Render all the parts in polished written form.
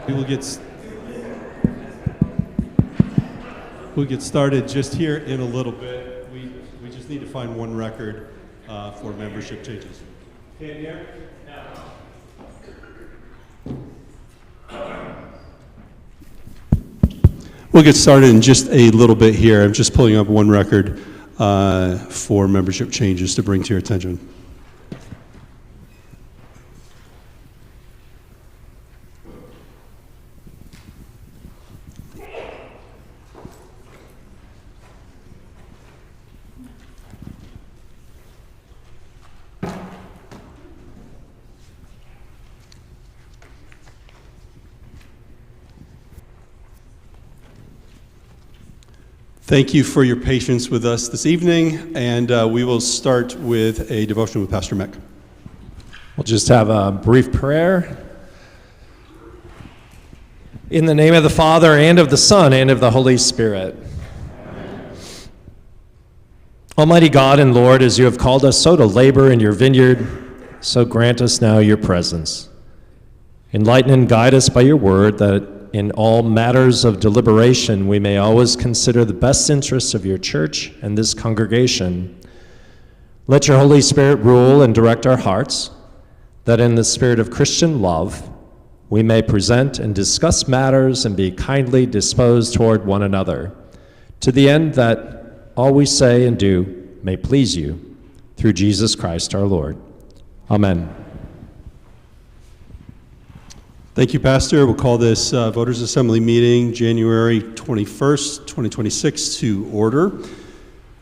We'll get started just here in a little bit. We just need to find one record for membership changes. Okay, here? We'll get started in just a little bit here. I'm just pulling up one record for membership changes to bring to your attention. Thank you for your patience with us this evening, and we will start with a devotion with Pastor Mick. We'll just have a brief prayer. In the name of the Father, and of the Son, and of the Holy Spirit. Amen. Almighty God and Lord, as you have called us so to labor in your vineyard, so grant us now your presence. Enlighten and guide us by your word, that in all matters of deliberation, we may always consider the best interests of your church and this congregation. Let your Holy Spirit rule and direct our hearts, that in the spirit of Christian love, we may present and discuss matters and be kindly disposed toward one another, to the end that all we say and do may please you, through Jesus Christ our Lord. Amen. Thank you, Pastor. We'll call this Voters Assembly meeting January 21st, 2026 to order.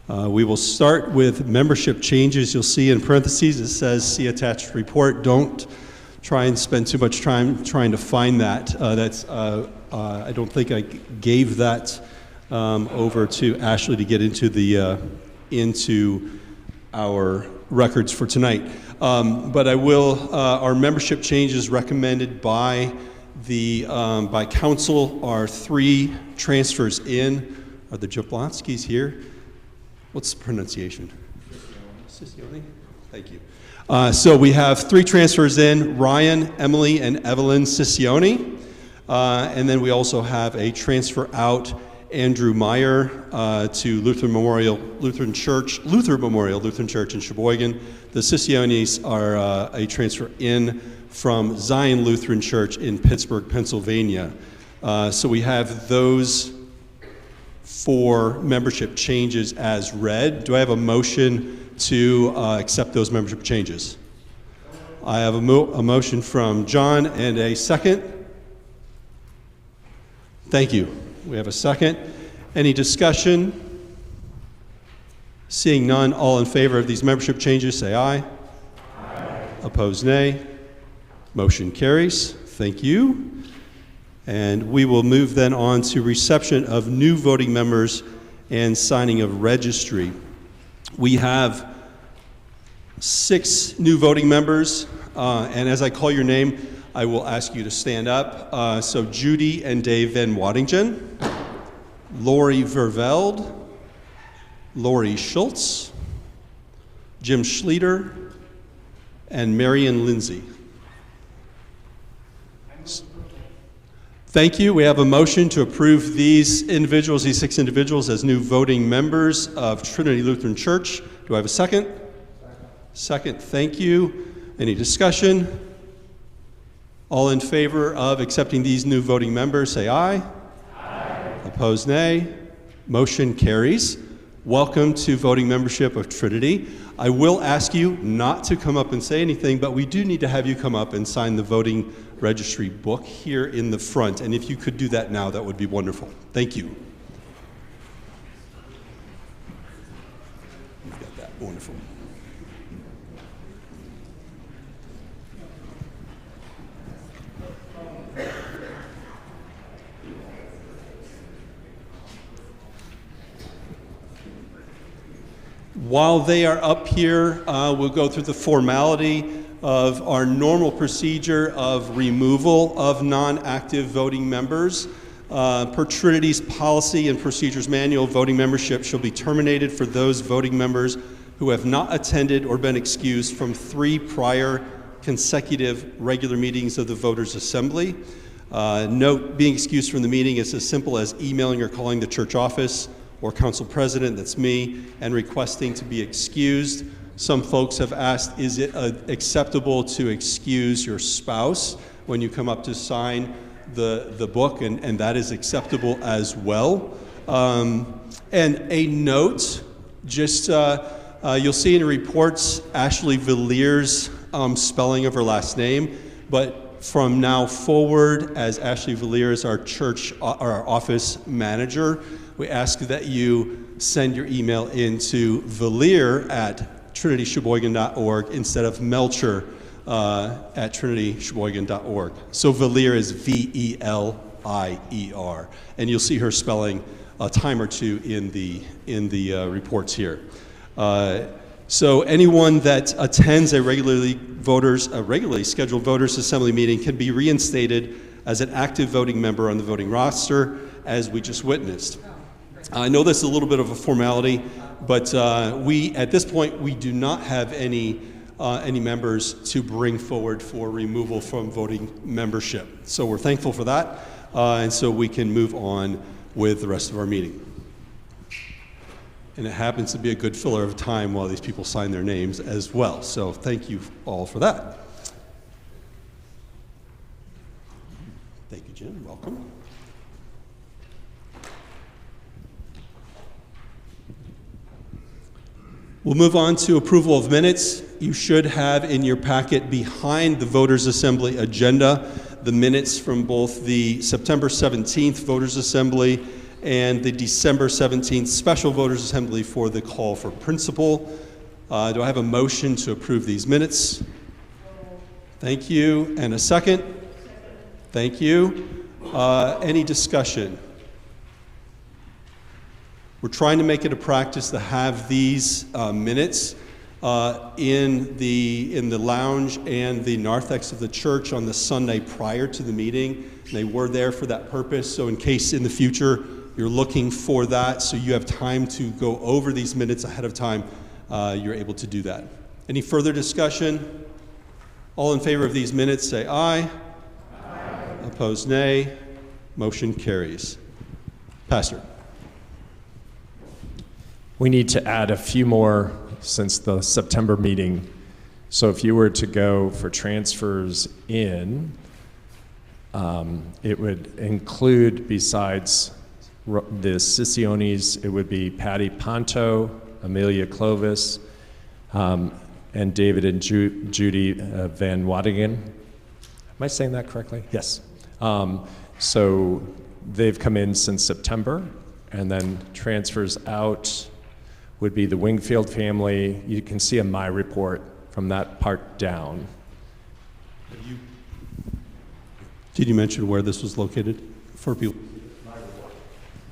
We will start with membership changes. You'll see in parentheses it says see attached report. Don't try and spend too much time trying to find that. I don't think I gave that over to Ashley to get into our records for tonight. But I will, our membership changes recommended by council are 3 transfers in. Are the Jablonskis here? What's the pronunciation? Siccioni? Thank you. So we have 3 transfers in, Ryan, Emily, and Evelyn Siccioni. And then we also have a transfer out, Andrew Meyer to Lutheran Memorial Lutheran Church in Sheboygan. The Siccionis are a transfer in from Zion Lutheran Church in Pittsburgh, Pennsylvania. So we have those 4 membership changes as read. Do I have a motion to accept those membership changes? I have a motion from John and a second. Thank you. We have a second. Any discussion? Seeing none, all in favor of these membership changes, say aye. Aye. Opposed, nay. Motion carries. Thank you. And we will move then on to reception of new voting members and signing of registry. We have 6 new voting members, and as I call your name, I will ask you to stand up. So Judy and Dave Van Waddingen, Lori Verveld, Lori Schultz, Jim Schlieder, and Marion Lindsay. Thank you. We have a motion to approve these 6 individuals, as new voting members of Trinity Lutheran Church. Do I have a second? Second. Thank you. Any discussion? All in favor of accepting these new voting members, say aye. Aye. Opposed, nay. Motion carries. Welcome to voting membership of Trinity. I will ask you not to come up and say anything, but we do need to have you come up and sign the voting registry book here in the front. And if you could do that now, that would be wonderful. Thank you. You've got that. Wonderful. While they are up here, we'll go through the formality of our normal procedure of removal of non-active voting members. Per Trinity's policy and procedures manual, voting membership shall be terminated for those voting members who have not attended or been excused from 3 prior consecutive regular meetings of the Voters' Assembly. Note, being excused from the meeting is as simple as emailing or calling the church office or council president, that's me, and requesting to be excused. Some folks have asked, is it acceptable to excuse your spouse when you come up to sign the book, and that is acceptable as well. And a note, just you'll see in reports Ashley Villier's spelling of her last name, but from now forward, as Ashley Villier is our office manager, we ask that you send your email into Villier@trinityssheboygan.org instead of Melcher at trinityssheboygan.org. So Villier is Velier, and you'll see her spelling a time or two in the reports here. So anyone that attends a regularly scheduled voters assembly meeting can be reinstated as an active voting member on the voting roster, as we just witnessed. I know this is a little bit of a formality, but at this point we do not have any members to bring forward for removal from voting membership. So we're thankful for that, and so we can move on with the rest of our meeting. And it happens to be a good filler of time while these people sign their names as well. So thank you all for that. Thank you, Jim. Welcome. We'll move on to approval of minutes. You should have in your packet behind the Voters Assembly agenda the minutes from both the September 17th Voters Assembly and the December 17th Special Voters Assembly for the call for principle. Do I have a motion to approve these minutes? Thank you. And a second? Thank you. Any discussion? We're trying to make it a practice to have these minutes in the lounge and the narthex of the church on the Sunday prior to the meeting. They were there for that purpose, so in case in the future you're looking for that, so you have time to go over these minutes ahead of time, you're able to do that. Any further discussion? All in favor of these minutes say aye. Aye. Opposed, nay. Motion carries. Pastor. We need to add a few more since the September meeting. So if you were to go for transfers in, it would include, besides the Sissionis, it would be Patty Ponto, Amelia Clovis, and David and Judy Van Waddingen. Am I saying that correctly? Yes. So they've come in since September, and then transfers out would be the Wingfield family. You can see in my report from that part down. Did you mention where this was located for people?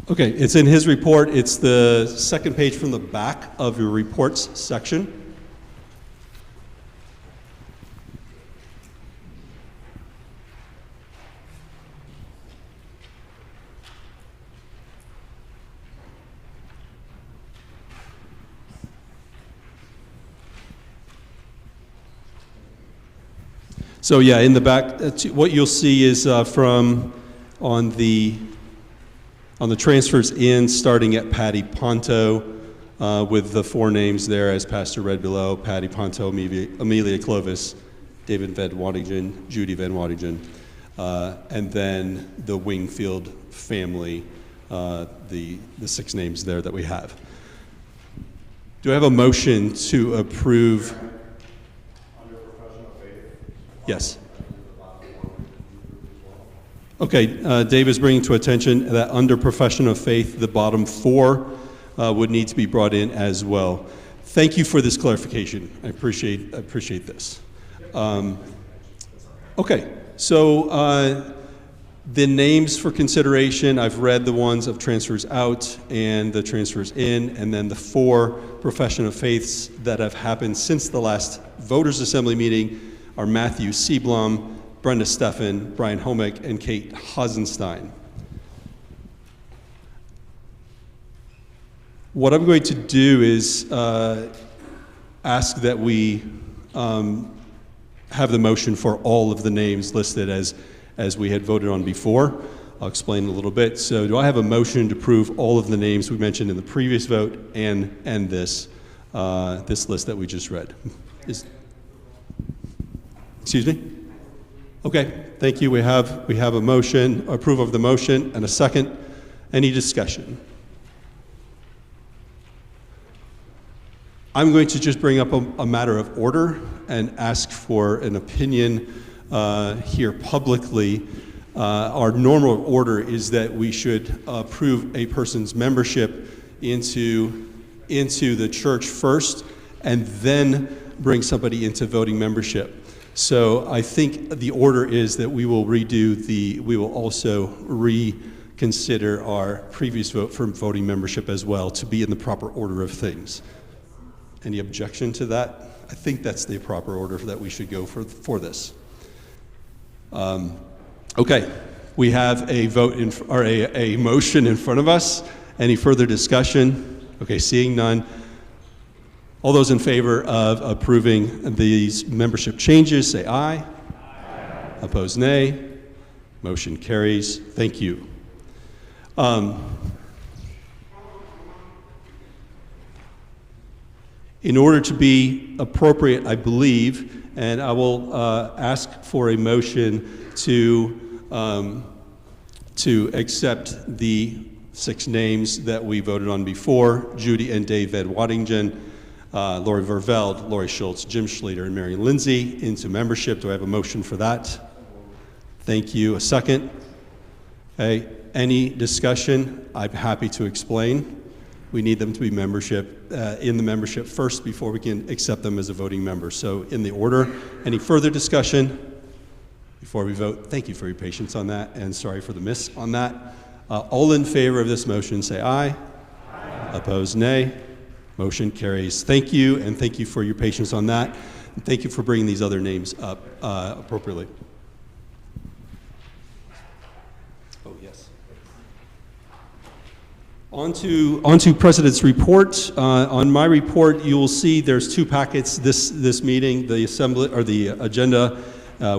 Okay, it's in his report. It's the second page from the back of your reports section. So yeah, in the back, what you'll see is from on the transfers in, starting at Patty Ponto, with the four names there as Pastor read below: Patty Ponto, Amelia Clovis, David Van Waddingen, Judy Van Waddingen, and then the Wingfield family, the six names there that we have. Do I have a motion to approve? Yes. Okay, Dave is bringing to attention that under profession of faith, the bottom four would need to be brought in as well. Thank you for this clarification. I appreciate this. Okay, so the names for consideration, I've read the ones of transfers out and the transfers in, and then the four profession of faiths that have happened since the last Voters Assembly meeting are Matthew Seablum, Brenda Steffen, Brian Homick, and Kate Hasenstein. What I'm going to do is ask that we have the motion for all of the names listed as we had voted on before. I'll explain in a little bit. So do I have a motion to approve all of the names we mentioned in the previous vote and this list that we just read? Excuse me? Okay, thank you. We have a motion, approval of the motion, and a second. Any discussion? I'm going to just bring up a matter of order and ask for an opinion here publicly. Our normal order is that we should approve a person's membership into the church first and then bring somebody into voting membership. So I think the order is that we will also reconsider our previous vote for voting membership as well to be in the proper order of things. Any objection to that? I think that's the proper order that we should go for this. Okay, we have a motion in front of us. Any further discussion? Okay, seeing none. All those in favor of approving these membership changes, say aye. Aye. Opposed, nay. Motion carries. Thank you. In order to be appropriate, I believe, and I will ask for a motion to accept the 6 names that we voted on before: Judy and Dave Ed Waddingen, Lori Verveld, Lori Schultz, Jim Schlueter, and Mary Lindsay into membership. Do I have a motion for that? Thank you. A second? Okay. Any discussion? I'm happy to explain. We need them to be in the membership first before we can accept them as a voting member. So in the order, any further discussion before we vote? Thank you for your patience on that, and sorry for the miss on that. All in favor of this motion, say aye. Aye. Opposed, nay. Motion carries. Thank you, and thank you for your patience on that. And thank you for bringing these other names up appropriately. Oh, yes. On to President's report. On my report, you will see there's 2 packets this meeting: the assembly or the agenda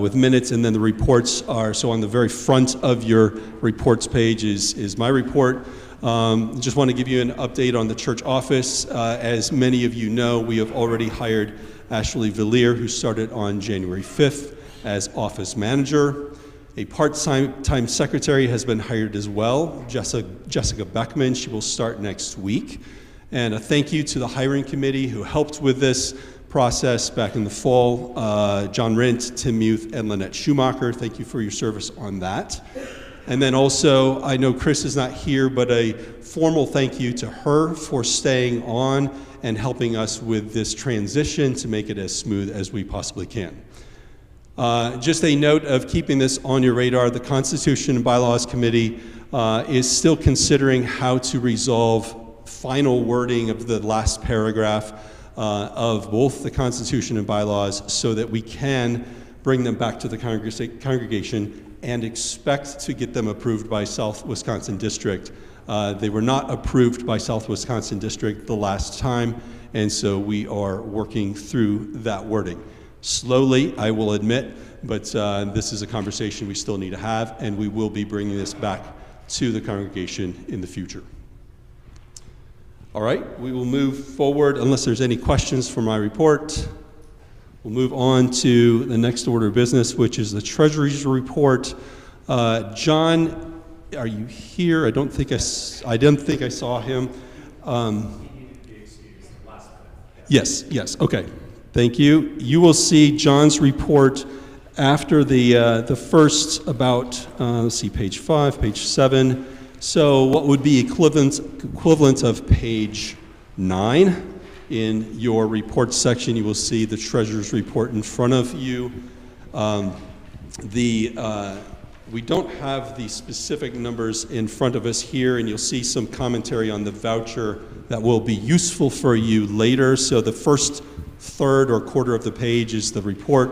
with minutes, and then the reports are. So on the very front of your reports page is my report. Just want to give you an update on the church office. As many of you know, we have already hired Ashley Villier, who started on January 5th as office manager. A part-time secretary has been hired as well, Jessica Beckman. She will start next week. And a thank you to the hiring committee who helped with this process back in the fall: John Rint, Tim Muth, and Lynette Schumacher. Thank you for your service on that. And then also, I know Chris is not here, but a formal thank you to her for staying on and helping us with this transition to make it as smooth as we possibly can. Just a note of keeping this on your radar: the Constitution and Bylaws Committee is still considering how to resolve final wording of the last paragraph of both the Constitution and bylaws so that we can bring them back to the congregation and expect to get them approved by South Wisconsin District. They were not approved by South Wisconsin District the last time, and so we are working through that wording. Slowly, I will admit, but this is a conversation we still need to have, and we will be bringing this back to the congregation in the future. All right, we will move forward unless there's any questions for my report. We'll move on to the next order of business, which is the Treasury's report. John, are you here? I didn't think I saw him. Yes, okay. Thank you. You will see John's report after the first about, let's see, page 5, page 7. So what would be equivalent of page 9. In your report section, you will see the Treasurer's report in front of you. We don't have the specific numbers in front of us here, and you'll see some commentary on the voucher that will be useful for you later. So the first third or quarter of the page is the report,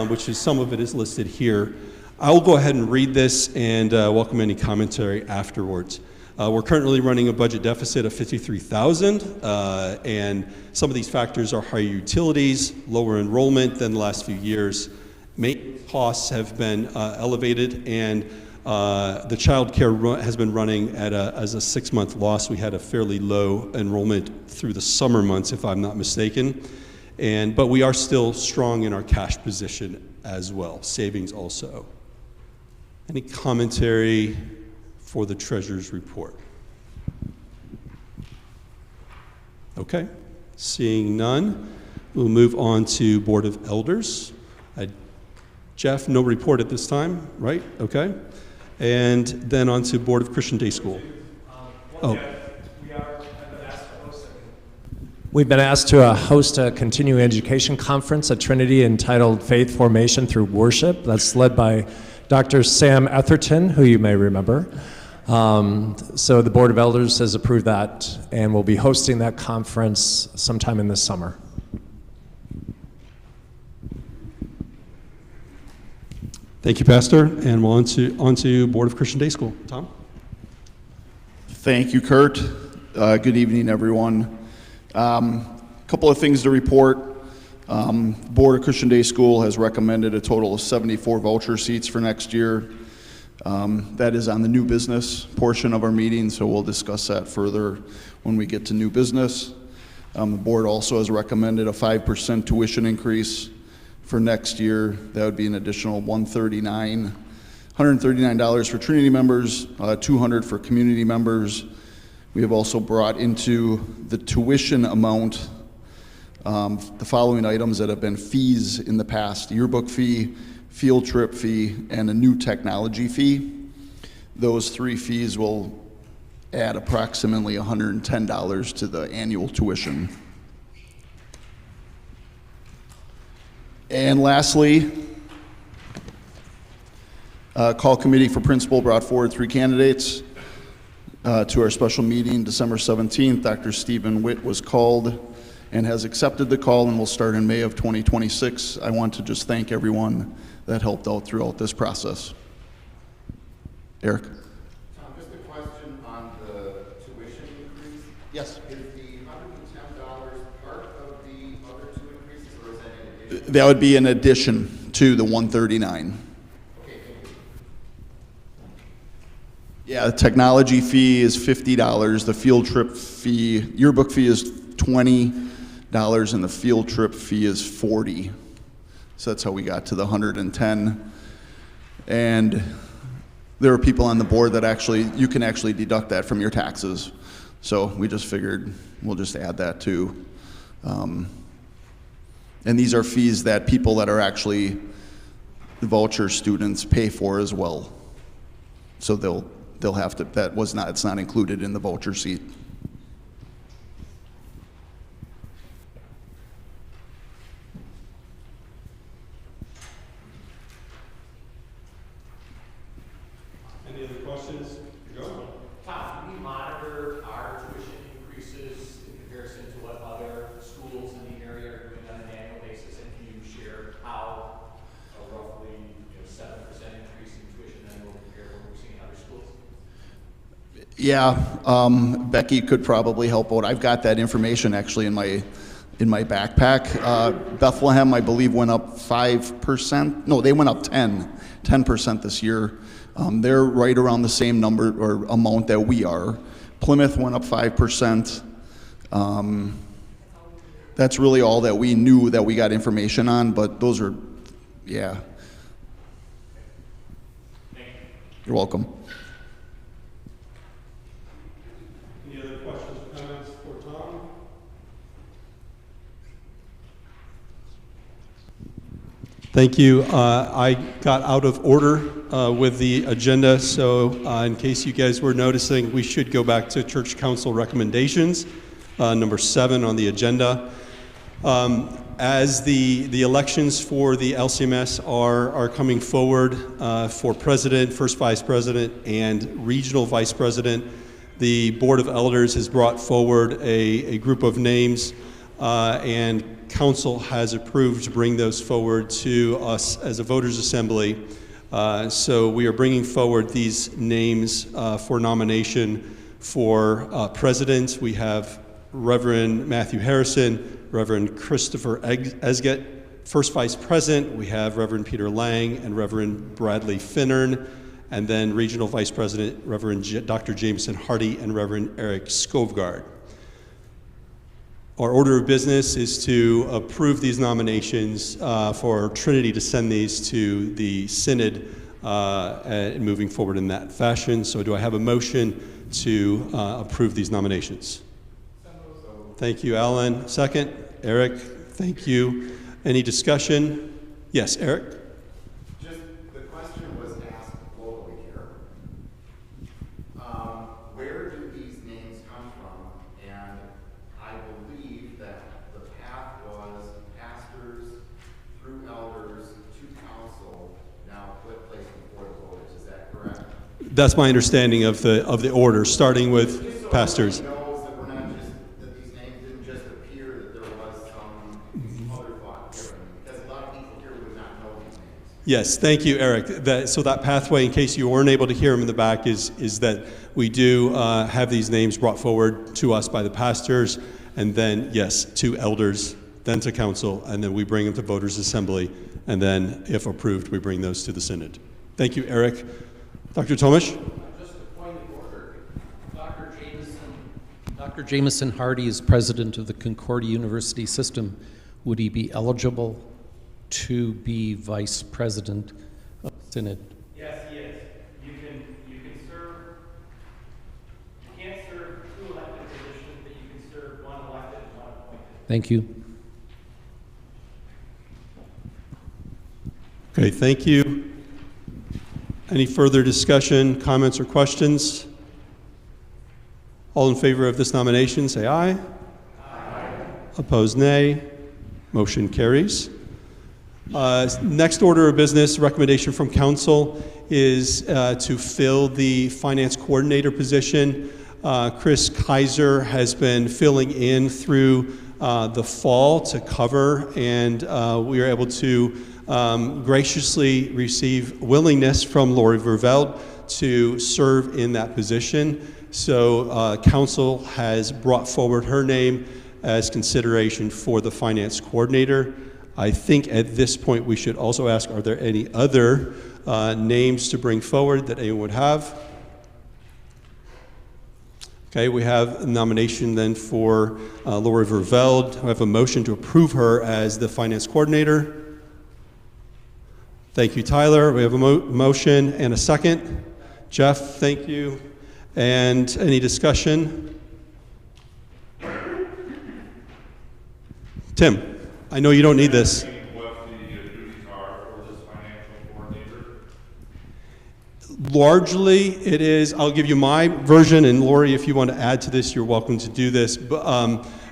which is some of it is listed here. I'll go ahead and read this and welcome any commentary afterwards. We're currently running a budget deficit of $53,000, and some of these factors are higher utilities, lower enrollment than the last few years, maintenance costs have been elevated, and the child care has been running at as a 6-month loss. We had a fairly low enrollment through the summer months, if I'm not mistaken. But we are still strong in our cash position as well, savings also. Any commentary for the treasurer's report? Okay, seeing none, we'll move on to Board of Elders. Jeff, no report at this time, right? Okay. And then on to Board of Christian Day School. We've been asked to host a continuing education conference at Trinity entitled Faith Formation Through Worship. That's led by Dr. Sam Etherton, who you may remember. So the Board of Elders has approved that, and we'll be hosting that conference sometime in the summer. Thank you, Pastor. And we'll on to Board of Christian Day School. Tom? Thank you, Kurt. Good evening, everyone. Couple of things to report. Board of Christian Day School has recommended a total of 74 voucher seats for next year. That is on the new business portion of our meeting, so we'll discuss that further when we get to new business. The board also has recommended a 5% tuition increase for next year. That would be an additional $139 for Trinity members, $200 for community members. We have also brought into the tuition amount the following items that have been fees in the past: yearbook fee, field trip fee, and a new technology fee. Those 3 fees will add approximately $110 to the annual tuition. And lastly, call committee for principal brought forward 3 candidates to our special meeting December 17th. Dr. Stephen Witt was called and has accepted the call and will start in May of 2026. I want to just thank everyone that helped out throughout this process. Eric? Tom, just a question on the tuition increase. Yes. Is the $110 part of the other 2 increases, or is that in addition? That would be in addition to the 139. Okay, thank you. Yeah, the technology fee is $50. The field trip fee, yearbook fee is $20, and the field trip fee is $40. So that's how we got to the 110. And there are people on the board that you can actually deduct that from your taxes. So we just figured we'll just add that too. And these are fees that people that are actually the voucher students pay for as well. So they'll have to, it's not included in the voucher seat. Any other questions? Go. Tom, do we monitor our tuition increases in comparison to what other schools in the area are doing on an annual basis? And can you share how a roughly 7% increase in tuition then will compare to what we're seeing in other schools? Yeah, Becky could probably help out. I've got that information actually in my backpack. Bethlehem, I believe, went up 5%. No, they went up 10% this year. They're right around the same number or amount that we are. Plymouth went up 5%. That's really all that we knew that we got information on, but those are, yeah. You're welcome. Any other questions or comments for Tom? Thank you. I got out of order with the agenda, so in case you guys were noticing, we should go back to Church Council recommendations, number 7 on the agenda. As the elections for the LCMS are coming forward for president, first vice president, and regional vice president, the Board of Elders has brought forward a group of names, and Council has approved to bring those forward to us as a voters' assembly. So we are bringing forward these names for nomination for president. We have Reverend Matthew Harrison, Reverend Christopher Esgett, First Vice President, we have Reverend Peter Lang and Reverend Bradley Finnern, and then Regional Vice President, Reverend Dr. Jameson Hardy and Reverend Eric Skovgaard. Our order of business is to approve these nominations for Trinity to send these to the Synod and moving forward in that fashion. So do I have a motion to approve these nominations? Thank you, Alan. Second, Eric, thank you. Any discussion? Yes, Eric? Just the question was asked locally here. Where do these names come from? And I believe that the path was pastors through elders to council, now put place before the voters. Is that correct? That's my understanding of the order, starting with pastors. Knows that we're not just that these names didn't just appear, that there was some other thought given, because a lot of people here would not know these names. Yes, thank you, Eric. So that pathway, in case you weren't able to hear him in the back, is that we do have these names brought forward to us by the pastors, and then, yes, to elders, then to council, and then we bring them to voters' assembly, and then, if approved, we bring those to the synod. Thank you, Eric. Dr. Tomish? Just a point of order. Dr. Jameson Hardy is president of the Concordia University System. Would he be eligible to be vice president of the synod? Yes, he is. You can serve, you can't serve two elected positions, but you can serve one elected and one appointed. Thank you. Okay, thank you. Any further discussion, comments, or questions? All in favor of this nomination, say aye. Aye. Opposed, nay. Motion carries. Next order of business, recommendation from council is to fill the finance coordinator position. Chris Kaiser has been filling in through the fall to cover, and we are able to graciously receive willingness from Lori Verveld to serve in that position. So council has brought forward her name as consideration for the finance coordinator. I think at this point we should also ask, are there any other names to bring forward that anyone would have? Okay, we have a nomination then for Lori Verveld. I have a motion to approve her as the finance coordinator. Thank you, Tyler. We have a motion and a second. Jeff, thank you. And any discussion? Tim, I know you don't need this. What the duties are for this financial coordinator? Largely, it is, I'll give you my version, and Lori, if you want to add to this, you're welcome to do this. But,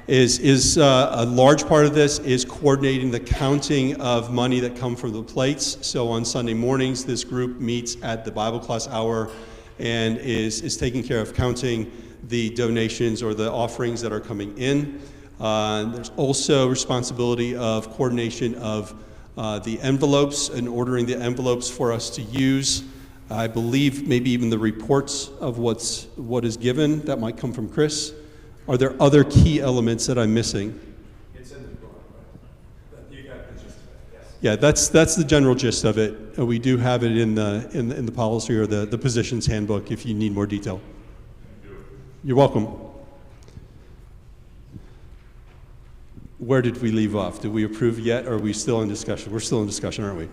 a large part of this is coordinating the counting of money that come from the plates. So on Sunday mornings, this group meets at the Bible class hour and is taking care of counting the donations or the offerings that are coming in. There's also responsibility of coordination of the envelopes and ordering the envelopes for us to use. I believe maybe even the reports of what is given that might come from Chris. Are there other key elements that I'm missing? It's in the book, but you got the gist of it, yes. Yeah, that's the general gist of it. We do have it in the policy or the positions handbook if you need more detail. You're welcome. Where did we leave off? Did we approve yet, or are we still in discussion? We're still in discussion, aren't we?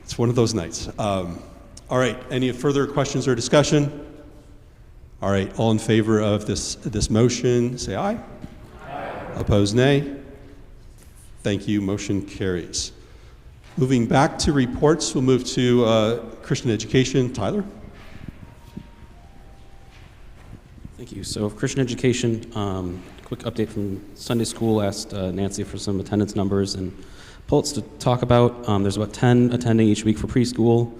It's one of those nights. All right, any further questions or discussion? All right, all in favor of this motion, say aye. Aye. Opposed, nay. Thank you, motion carries. Moving back to reports, we'll move to Christian education. Tyler? Thank you. So Christian education, quick update from Sunday school. Asked Nancy for some attendance numbers and bullets to talk about. There's about 10 attending each week for preschool,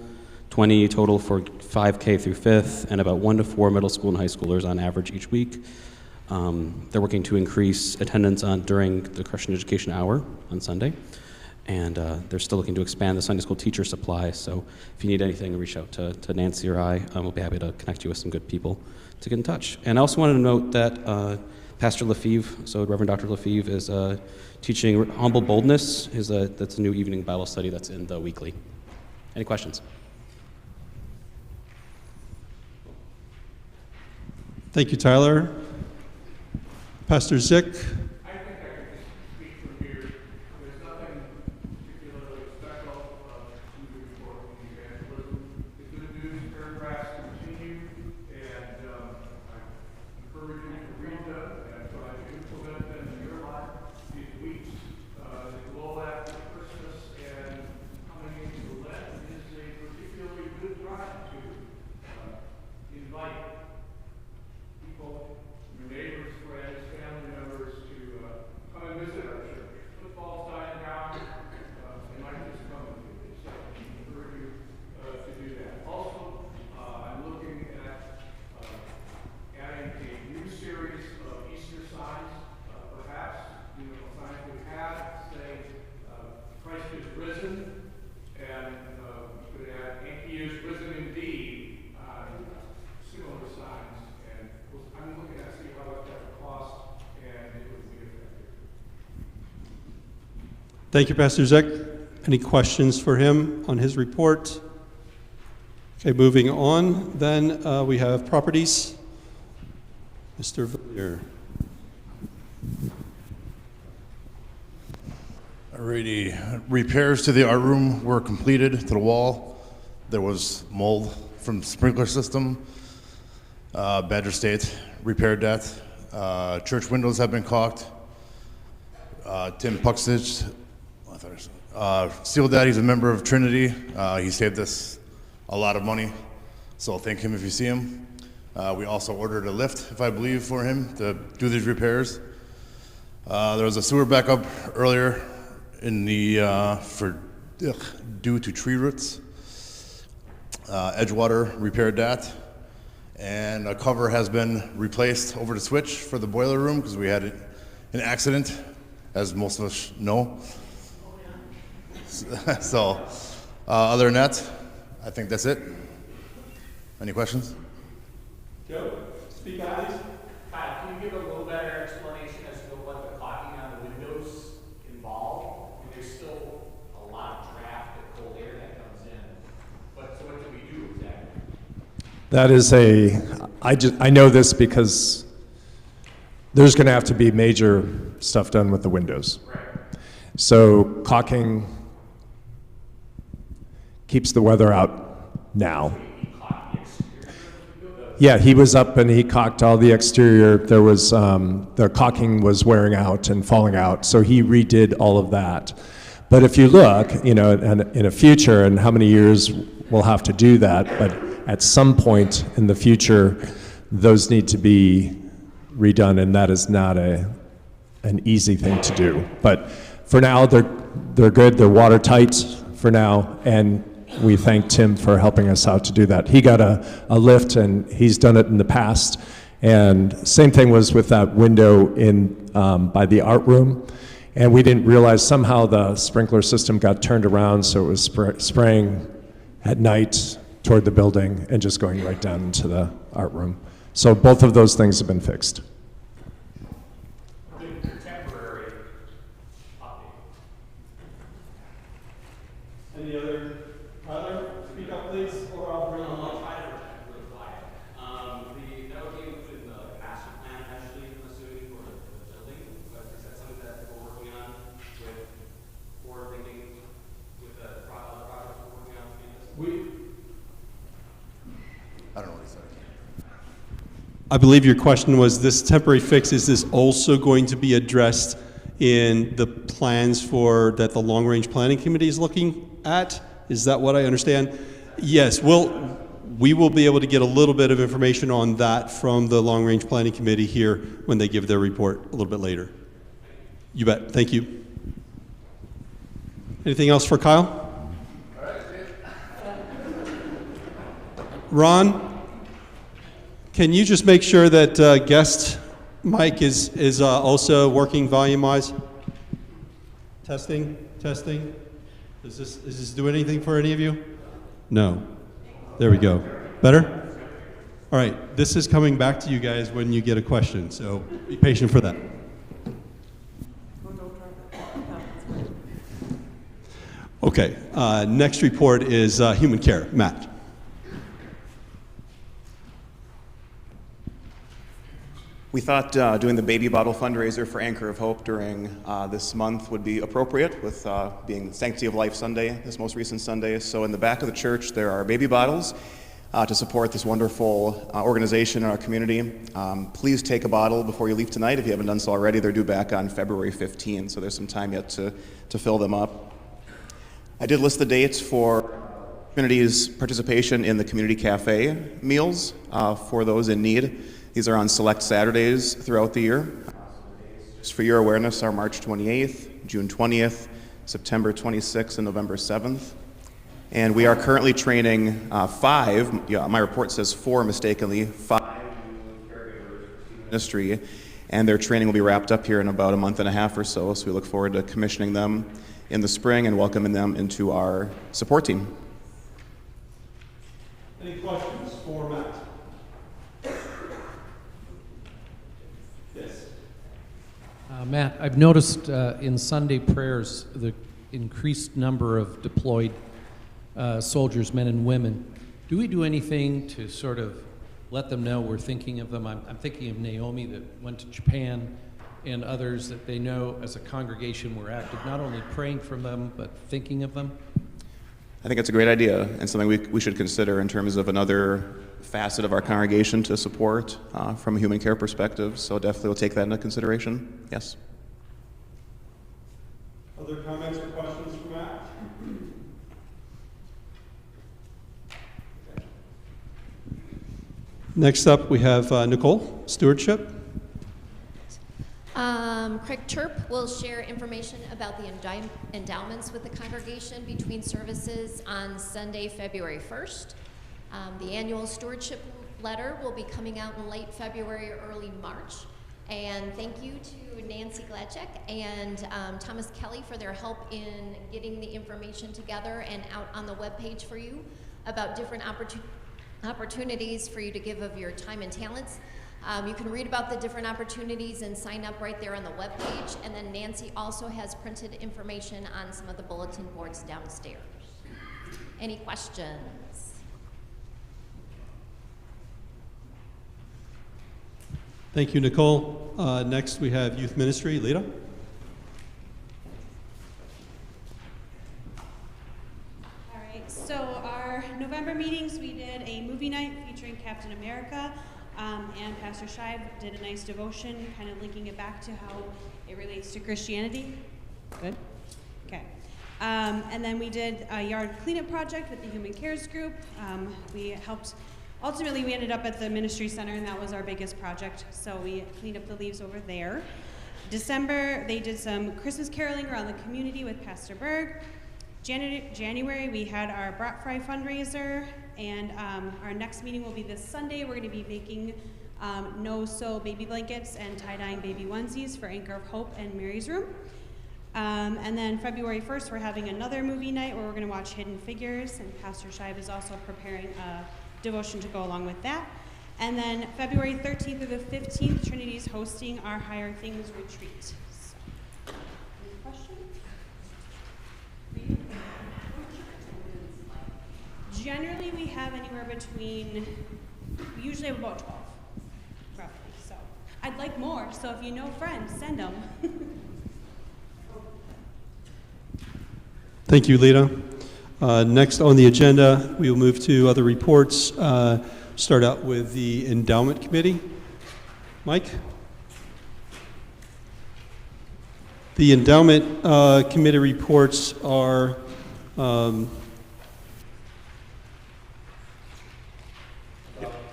20 total for 5K through 5th, and about 1 to 4 middle school and high schoolers on average each week. They're working to increase attendance during the Christian education hour on Sunday, and they're still looking to expand the Sunday school teacher supply. So if you need anything, reach out to Nancy or I. We'll be happy to connect you with some good people to get in touch. And I also wanted to note that Pastor Lefevre, so Reverend Dr. Lefevre is teaching Humble Boldness. That's a new evening Bible study that's in the weekly. Any questions? Thank you, Tyler. Pastor Zick. I think I can just speak from here. There's nothing particularly special to the report from the evangelism. The good news paragraphs continue, and I encourage you to read them and try to implement them in your life these weeks. The glow after Christmas and coming into Lent is a particularly good time to invite people, your neighbors, friends, family members to come and visit our church. Football's dying down. They might just come and visit. So I encourage you to do that. Also, I'm looking at adding a new series of Easter signs, perhaps, signs we have, say, Christ is risen, and we could add, He is risen indeed, similar signs. And I'm looking at see how much that would cost, and it would be effective. Thank you, Pastor Zick. Any questions for him on his report? Okay, moving on. Then we have properties. Mr. Villier. Alrighty, repairs to the art room were completed to the wall. There was mold from the sprinkler system. Badger State repaired that. Church windows have been caulked. Tim Puxtich, Steel Daddy's a member of Trinity. He saved us a lot of money, so thank him if you see him. We also ordered a lift, if I believe, for him to do these repairs. There was a sewer backup earlier in the due to tree roots. Edgewater repaired that, and a cover has been replaced over the switch for the boiler room because we had an accident, as most of us know. So, other than that, I think that's it. Any questions? Joe, speak out, please. Kyle, can you give a little better explanation as to what the caulking on the windows involved? I mean, there's still a lot of draft and cold air that comes in. But so what do we do exactly? That is I know this because there's going to have to be major stuff done with the windows. Right. So caulking keeps the weather out now. Yeah, he was up and he caulked all the exterior. There was, the caulking was wearing out and falling out, so he redid all of that. But if you look, in a future, and how many years we'll have to do that, but at some point in the future, those need to be redone, and that is not an easy thing to do. But for now, they're good, they're watertight for now, and we thank Tim for helping us out to do that. He got a lift, and he's done it in the past. And same thing was with that window in by the art room. And we didn't realize somehow the sprinkler system got turned around, so it was spraying at night toward the building and just going right down into the art room. So both of those things have been fixed. Temporary update. Any other? Tyler, speak up, please, or I'll bring I'll try to really quiet. That would be included in the master plan, actually, I'm assuming, for the building. But is that something that we're working on with forward thinking with the other projects we're working on on campus? I don't know what he said. I believe your question was, this temporary fix, is this also going to be addressed in the plans that the long-range planning committee is looking at? Is that what I understand? Yes, we will be able to get a little bit of information on that from the long-range planning committee here when they give their report a little bit later. You bet. Thank you. Anything else for Kyle? Ron, can you just make sure that guest mic is also working volume-wise? Testing. Does this do anything for any of you? No. There we go. Better? All right, this is coming back to you guys when you get a question, so be patient for that. Okay, next report is human care. Matt. We thought doing the baby bottle fundraiser for Anchor of Hope during this month would be appropriate, with being Sanctity of Life Sunday, this most recent Sunday. So in the back of the church, there are baby bottles to support this wonderful organization in our community. Please take a bottle before you leave tonight. If you haven't done so already, they're due back on February 15, so there's some time yet to fill them up. I did list the dates for Trinity's participation in the community cafe meals for those in need. These are on select Saturdays throughout the year. Just for your awareness, are March 28th, June 20th, September 26th, and November 7th. And we are currently training 5, my report says 4 mistakenly, 5 new caregivers for ministry, and their training will be wrapped up here in about a month and a half or so, so we look forward to commissioning them in the spring and welcoming them into our support team. Any questions for Matt? Yes. Matt, I've noticed in Sunday prayers the increased number of deployed soldiers, men and women. Do we do anything to sort of let them know we're thinking of them? I'm thinking of Naomi that went to Japan, and others that they know as a congregation we're active, not only praying for them, but thinking of them? I think it's a great idea and something we should consider in terms of another facet of our congregation to support from a human care perspective. So definitely we'll take that into consideration. Yes. Other comments or questions for Matt? Next up, we have Nicole, stewardship. Craig Terp will share information about the endowments with the congregation between services on Sunday, February 1st. The annual stewardship letter will be coming out in late February or early March. And thank you to Nancy Gladcheck and Thomas Kelly for their help in getting the information together and out on the webpage for you about different opportunities for you to give of your time and talents. You can read about the different opportunities and sign up right there on the webpage. And then Nancy also has printed information on some of the bulletin boards downstairs. Any questions? Thank you, Nicole. Next, we have youth ministry. Lita? All right, so our November meetings, we did a movie night featuring Captain America. And Pastor Shive did a nice devotion, kind of linking it back to how it relates to Christianity. Good? Okay. And then we did a yard cleanup project with the Human Cares group. Ultimately we ended up at the ministry center, and that was our biggest project. So we cleaned up the leaves over there. December, they did some Christmas caroling around the community with Pastor Berg. January, we had our brat fry fundraiser, and our next meeting will be this Sunday. We're going to be making no-sew baby blankets and tie-dyeing baby onesies for Anchor of Hope and Mary's Room. And then February 1st, we're having another movie night where we're going to watch Hidden Figures, and Pastor Shive is also preparing a devotion to go along with that. And then February 13th through the 15th, Trinity's hosting our Higher Things retreat. So, any questions? Generally, we have anywhere between, we usually have about 12, roughly. So I'd like more, so if you know friends, send them. Thank you, Lita. Next on the agenda, we will move to other reports. Start out with the Endowment Committee. Mike? The Endowment Committee reports are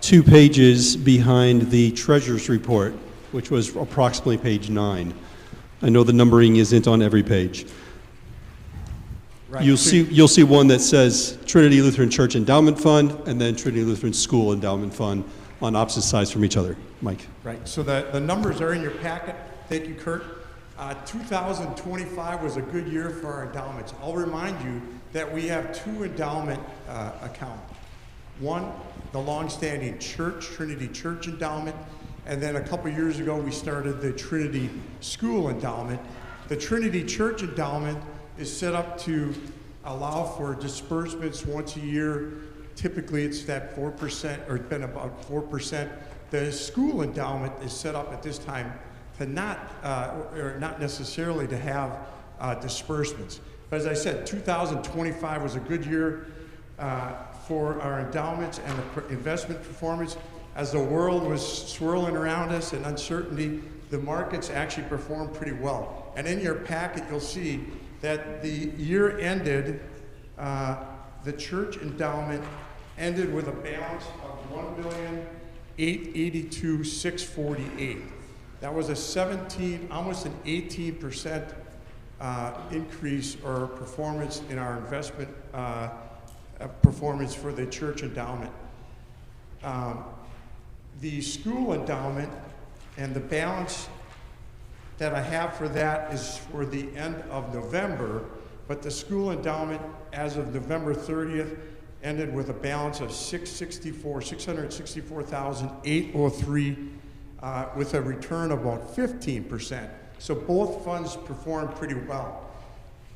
2 pages behind the Treasurer's report, which was approximately page 9. I know the numbering isn't on every page. Right. You'll see one that says Trinity Lutheran Church Endowment Fund and then Trinity Lutheran School Endowment Fund on opposite sides from each other. Mike. Right, so the numbers are in your packet. Thank you, Kurt. 2025 was a good year for our endowments. I'll remind you that we have 2 endowment accounts. One, the longstanding church, Trinity Church Endowment, and then a couple years ago we started the Trinity School Endowment. The Trinity Church Endowment is set up to allow for disbursements once a year. Typically it's that 4%, or it's been about 4%. The school endowment is set up at this time to not necessarily to have disbursements. But as I said, 2025 was a good year for our endowments and the investment performance. As the world was swirling around us and uncertainty, the markets actually performed pretty well. And in your packet, you'll see that the year ended, the church endowment ended with a balance of $1,882,648. That was a 17, almost an 18% increase or performance in our investment performance for the church endowment. The school endowment and the balance that I have for that is for the end of November, but the school endowment as of November 30th ended with a balance of $664,803 with a return of about 15%. So both funds performed pretty well.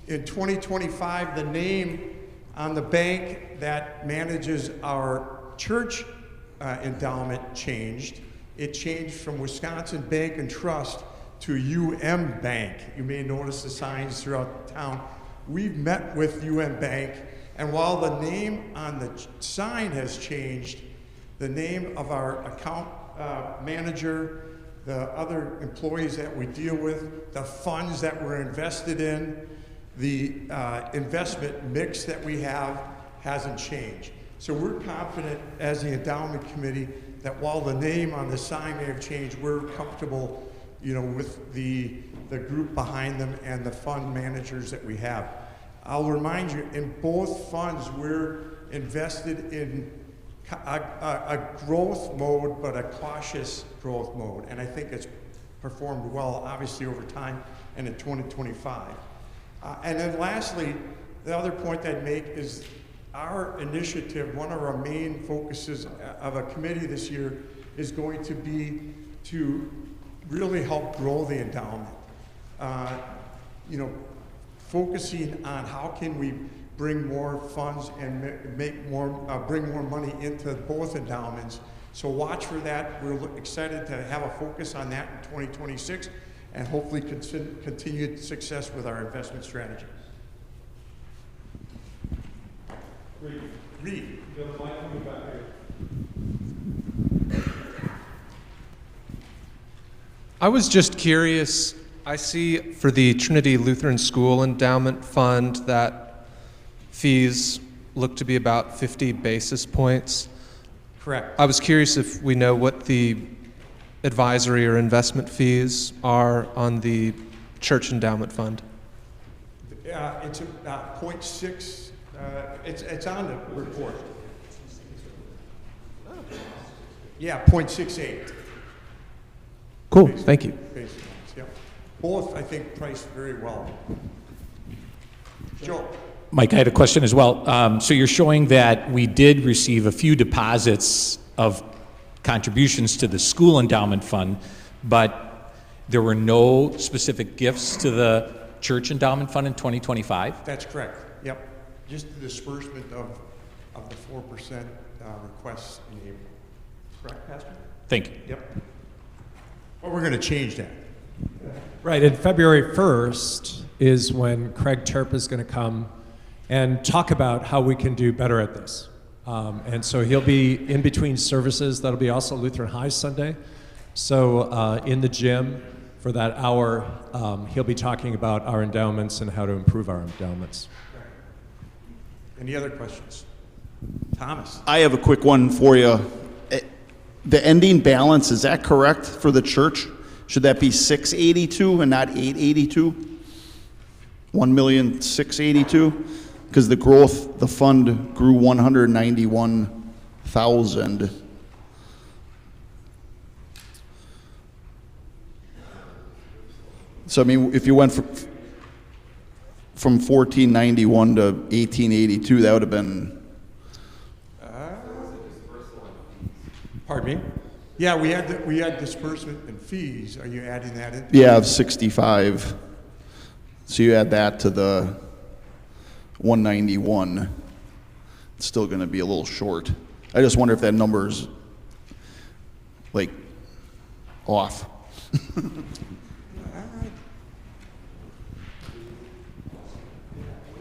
In 2025, the name on the bank that manages our church endowment changed. It changed from Wisconsin Bank and Trust to UM Bank. You may notice the signs throughout the town. We've met with UM Bank, and while the name on the sign has changed, the name of our account manager, the other employees that we deal with, the funds that we're invested in, the investment mix that we have hasn't changed. So we're confident as the endowment committee that while the name on the sign may have changed, we're comfortable, you know, with the group behind them and the fund managers that we have. I'll remind you, in both funds, we're invested in a growth mode, but a cautious growth mode. And I think it's performed well, obviously, over time and in 2025. And then lastly, the other point I'd make is our initiative, one of our main focuses of a committee this year is going to be to really help grow the endowment. You know, focusing on how can we bring more funds and bring more money into both endowments. So watch for that. We're excited to have a focus on that in 2026 and hopefully continued success with our investment strategy. Reed. You have a mic coming back here. I was just curious, I see for the Trinity Lutheran School Endowment Fund that fees look to be about 50 basis points. Correct. I was curious if we know what the advisory or investment fees are on the Church Endowment Fund. It's 0.6. It's on the report. Yeah, 0.68. Cool, thank you. Basis points, yeah. Both, I think, priced very well. Joe. Mike, I had a question as well. So you're showing that we did receive a few deposits of contributions to the school endowment fund, but there were no specific gifts to the church endowment fund in 2025? That's correct, yep. Just the disbursement of the 4% requests in April. Correct, Pastor? Thank you. Yep. Well, we're going to change that. Right, and February 1st is when Craig Terp is going to come and talk about how we can do better at this. And so he'll be in between services. That'll be also Lutheran High Sunday. So in the gym for that hour, he'll be talking about our endowments and how to improve our endowments. Any other questions? Thomas. I have a quick one for you. The ending balance, is that correct for the church? Should that be 682 and not 882? 1,682,000? Because the growth, the fund grew 191,000. So I mean, if you went from 1491 to 1882, that would have been. Pardon me? Yeah, we had disbursement and fees. Are you adding that in? Yeah, of 65. So you add that to the 191. It's still going to be a little short. I just wonder if that number's like off.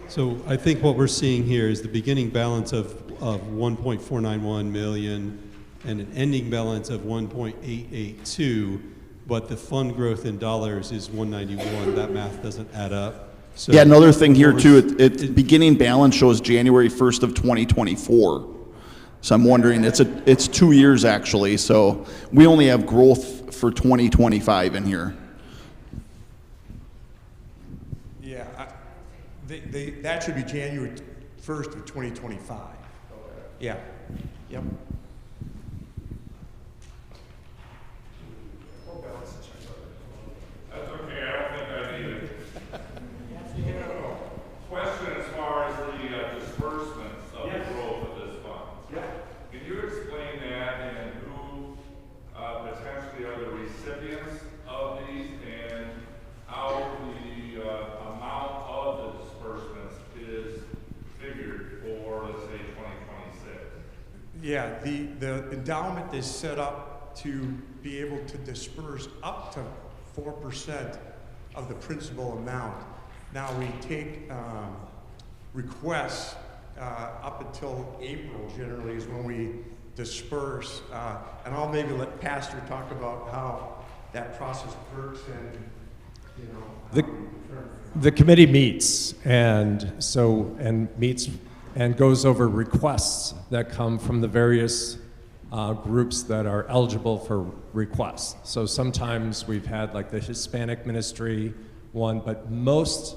So I think what we're seeing here is the beginning balance of 1.491 million and an ending balance of 1.882, but the fund growth in dollars is 191. That math doesn't add up. So Yeah, another thing here too, it's beginning balance shows January 1st of 2024. So I'm wondering, it's 2 years actually, so we only have growth for 2025 in here. Yeah, that should be January 1st of 2025. Yeah, yep. That's okay, I don't think I need it. Question as far as the disbursements of the growth of this fund. Can you explain that and who potentially are the recipients of these and how the amount of the disbursements is figured for, let's say, 2026? Yeah, the endowment is set up to be able to disperse up to 4% of the principal amount. Now we take requests up until April generally is when we disperse. And I'll maybe let Pastor talk about how that process works and, The committee meets and meets and goes over requests that come from the various groups that are eligible for requests. So sometimes we've had like the Hispanic ministry one, but most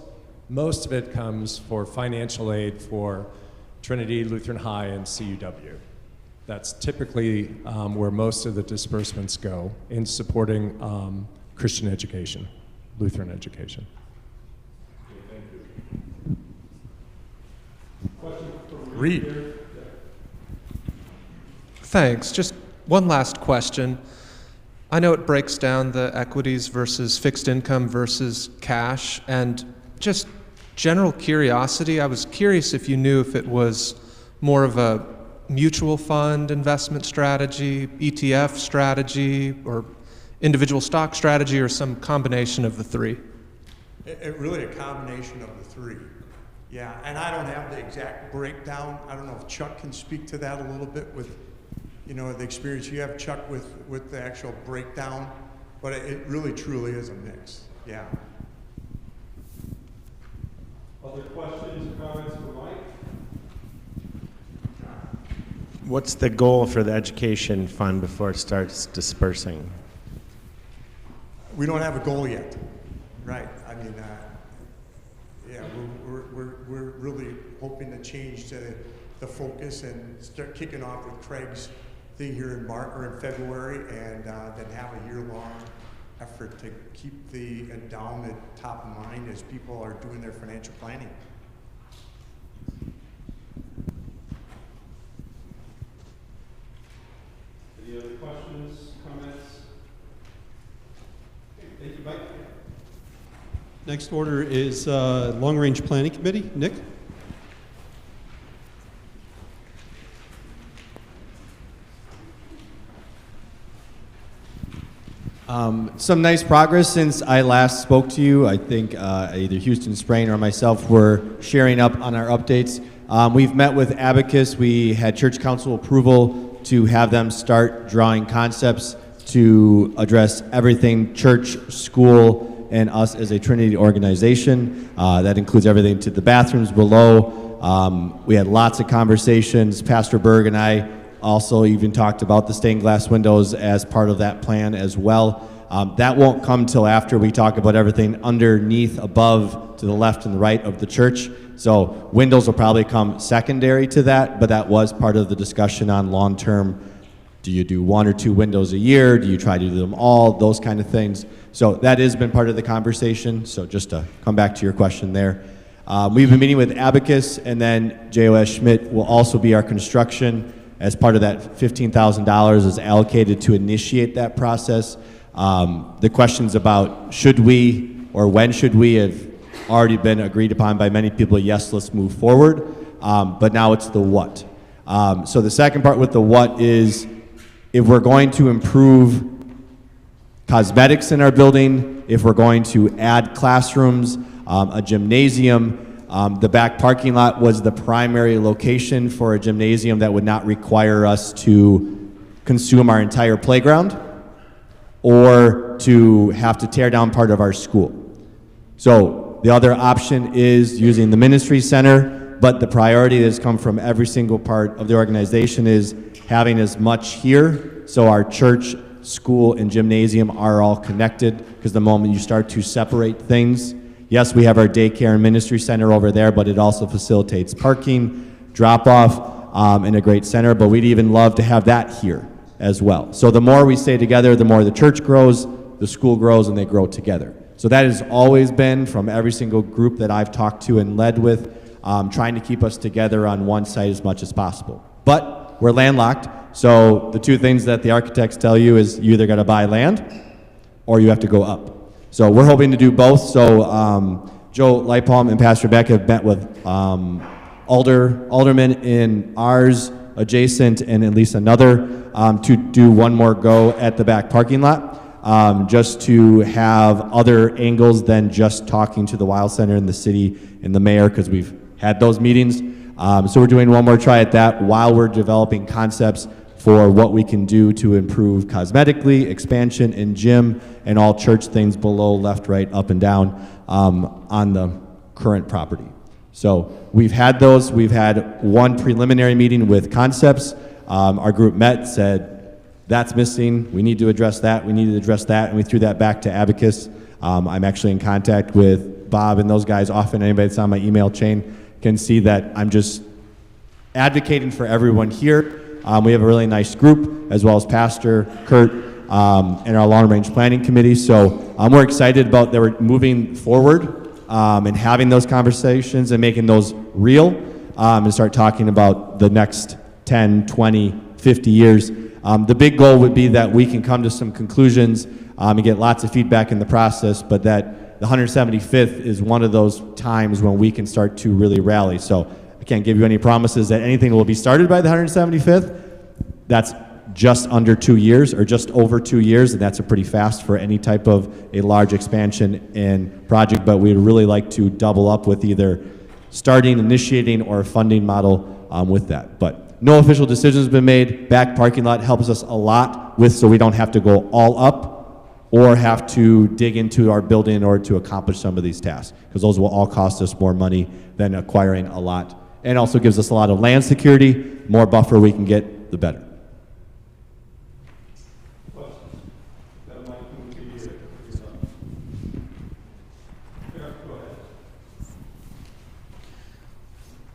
of it comes for financial aid for Trinity Lutheran High and CUW. That's typically where most of the disbursements go in supporting Christian education, Lutheran education. Reed. Thanks. Just one last question. I know it breaks down the equities versus fixed income versus cash, and just general curiosity, I was curious if you knew if it was more of a mutual fund investment strategy, ETF strategy, or individual stock strategy, or some combination of the three. Really a combination of the three. Yeah, and I don't have the exact breakdown. I don't know if Chuck can speak to that a little bit with, the experience you have, Chuck, with the actual breakdown, but it really truly is a mix. Yeah. Other questions or comments for Mike? What's the goal for the education fund before it starts dispersing? We don't have a goal yet. Right. I mean, yeah, we're really hoping to change the focus and start kicking off with Craig's thing here in March or in February, and then have a year-long effort to keep the endowment top of mind as people are doing their financial planning. Any other questions, comments? Okay, thank you, Mike. Next order is Long Range Planning Committee. Nick? Some nice progress since I last spoke to you. I think either Houston Sprain or myself were sharing up on our updates. We've met with Abacus. We had church council approval to have them start drawing concepts to address everything church, school, and us as a Trinity organization. That includes everything to the bathrooms below. We had lots of conversations. Pastor Berg and I also even talked about the stained glass windows as part of that plan as well. That won't come till after we talk about everything underneath, above, to the left and the right of the church. So windows will probably come secondary to that, but that was part of the discussion on long-term. Do you do 1 or 2 windows a year? Do you try to do them all? Those kind of things. So that has been part of the conversation. So just to come back to your question there. We've been meeting with Abacus, and then J.O.S. Schmidt will also be our construction as part of that $15,000 is allocated to initiate that process. The questions about should we or when should we have already been agreed upon by many people. Yes, let's move forward. But now it's the what. So the second part with the what is if we're going to improve cosmetics in our building, if we're going to add classrooms, a gymnasium, the back parking lot was the primary location for a gymnasium that would not require us to consume our entire playground or to have to tear down part of our school. So the other option is using the ministry center, but the priority that has come from every single part of the organization is having as much here so our church, school, and gymnasium are all connected, because the moment you start to separate things, yes, we have our daycare and ministry center over there, but it also facilitates parking, drop-off, and a great center, but we'd even love to have that here as well. So the more we stay together, the more the church grows, the school grows, and they grow together. So that has always been, from every single group that I've talked to and led with, trying to keep us together on one site as much as possible. But we're landlocked, so the two things that the architects tell you is you either got to buy land or you have to go up. So we're hoping to do both. So Joe Lightpalm and Pastor Beck have met with aldermen in ours adjacent and at least another to do one more go at the back parking lot. Just to have other angles than just talking to the Weill Center and the city and the mayor, because we've had those meetings. So we're doing one more try at that while we're developing concepts for what we can do to improve cosmetically, expansion in gym, and all church things below, left, right, up, and down on the current property. So we've had those. We've had one preliminary meeting with concepts. Our group met, said, that's missing, we need to address that, we need to address that, and we threw that back to Abacus. I'm actually in contact with Bob and those guys often. Anybody that's on my email chain can see that I'm just advocating for everyone here. We have a really nice group, as well as Pastor Kurt and our long-range planning committee. So we're excited about that we're moving forward and having those conversations and making those real and start talking about the next 10, 20, 50 years. The big goal would be that we can come to some conclusions and get lots of feedback in the process, but that the 175th is one of those times when we can start to really rally. So I can't give you any promises that anything will be started by the 175th. That's just under 2 years or just over 2 years, and that's a pretty fast for any type of a large expansion and project, but we'd really like to double up with either starting, initiating, or a funding model with that. But no official decisions have been made. Back parking lot helps us a lot with, so we don't have to go all up or have to dig into our building in order to accomplish some of these tasks, because those will all cost us more money than acquiring a lot. And also gives us a lot of land security. More buffer we can get, the better.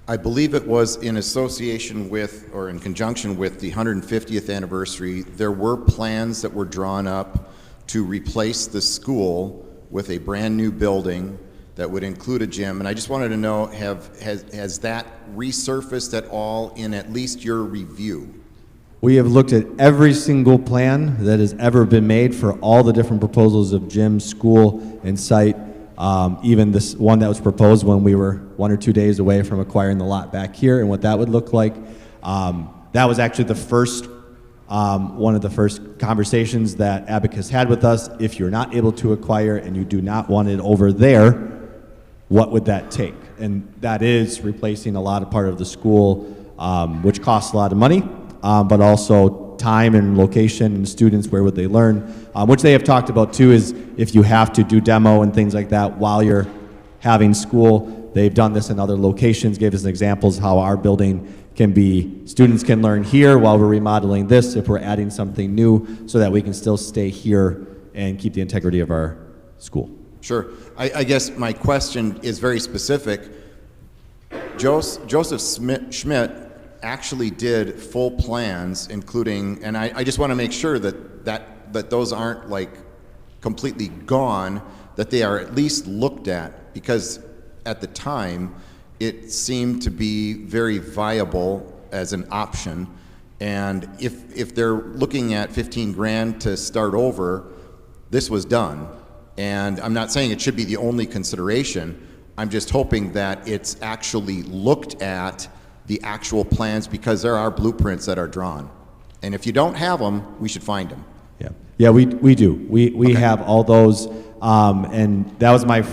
I believe it was in association with, or in conjunction with, the 150th anniversary, there were plans that were drawn up to replace the school with a brand new building that would include a gym. And I just wanted to know, has that resurfaced at all in at least your review? We have looked at every single plan that has ever been made for all the different proposals of gym, school, and site. Even this one that was proposed when we were 1 or 2 days away from acquiring the lot back here and what that would look like. That was actually the first, one of the first conversations that Abacus had with us. If you're not able to acquire and you do not want it over there, what would that take? And that is replacing a lot of part of the school, which costs a lot of money, but also time and location and students, where would they learn? Which they have talked about too, is if you have to do demo and things like that while you're having school. They've done this in other locations, gave us examples how our building can be, students can learn here while we're remodeling this if we're adding something new, so that we can still stay here and keep the integrity of our school. Sure. I guess my question is very specific. Joseph Schmidt actually did full plans, including, and I just want to make sure that those aren't like completely gone, that they are at least looked at, because at the time it seemed to be very viable as an option. And if they're looking at 15 grand to start over, this was done. And I'm not saying it should be the only consideration. I'm just hoping that it's actually looked at, the actual plans, because there are blueprints that are drawn. And if you don't have them, we should find them. Yeah, we do. We have all those, and that was my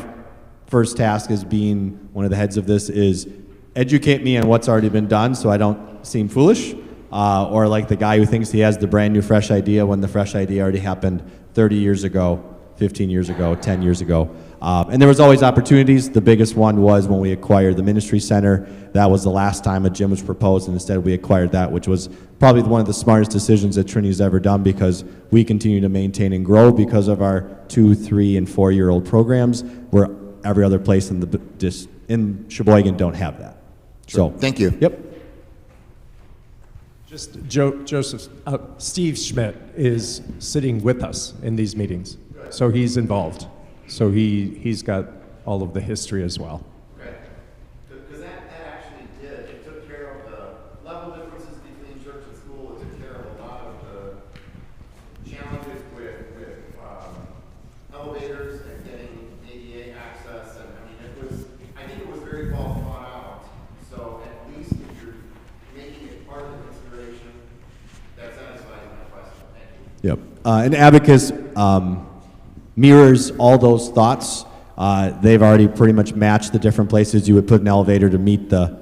first task as being one of the heads of this, is educate me on what's already been done so I don't seem foolish, or like the guy who thinks he has the brand new fresh idea when the fresh idea already happened 30 years ago, 15 years ago, 10 years ago. And there was always opportunities. The biggest one was when we acquired the ministry center. That was the last time a gym was proposed, and instead we acquired that, which was probably one of the smartest decisions that Trinity's ever done, because we continue to maintain and grow because of our 2-, 3-, and 4-year-old programs, where every other place in Sheboygan don't have that. Sure. So thank you. Yep. Just Joseph, Steve Schmidt is sitting with us in these meetings, so he's involved. So he's got all of the history as well. Okay. Because that actually did. It took care of the level differences between church and school. It took care of a lot of the challenges with elevators and getting ADA access. And I mean, I think it was very well thought out. So at least if you're making it part of the consideration, that satisfies my question. Thank you. Yep. And Abacus mirrors all those thoughts. They've already pretty much matched the different places you would put an elevator to meet the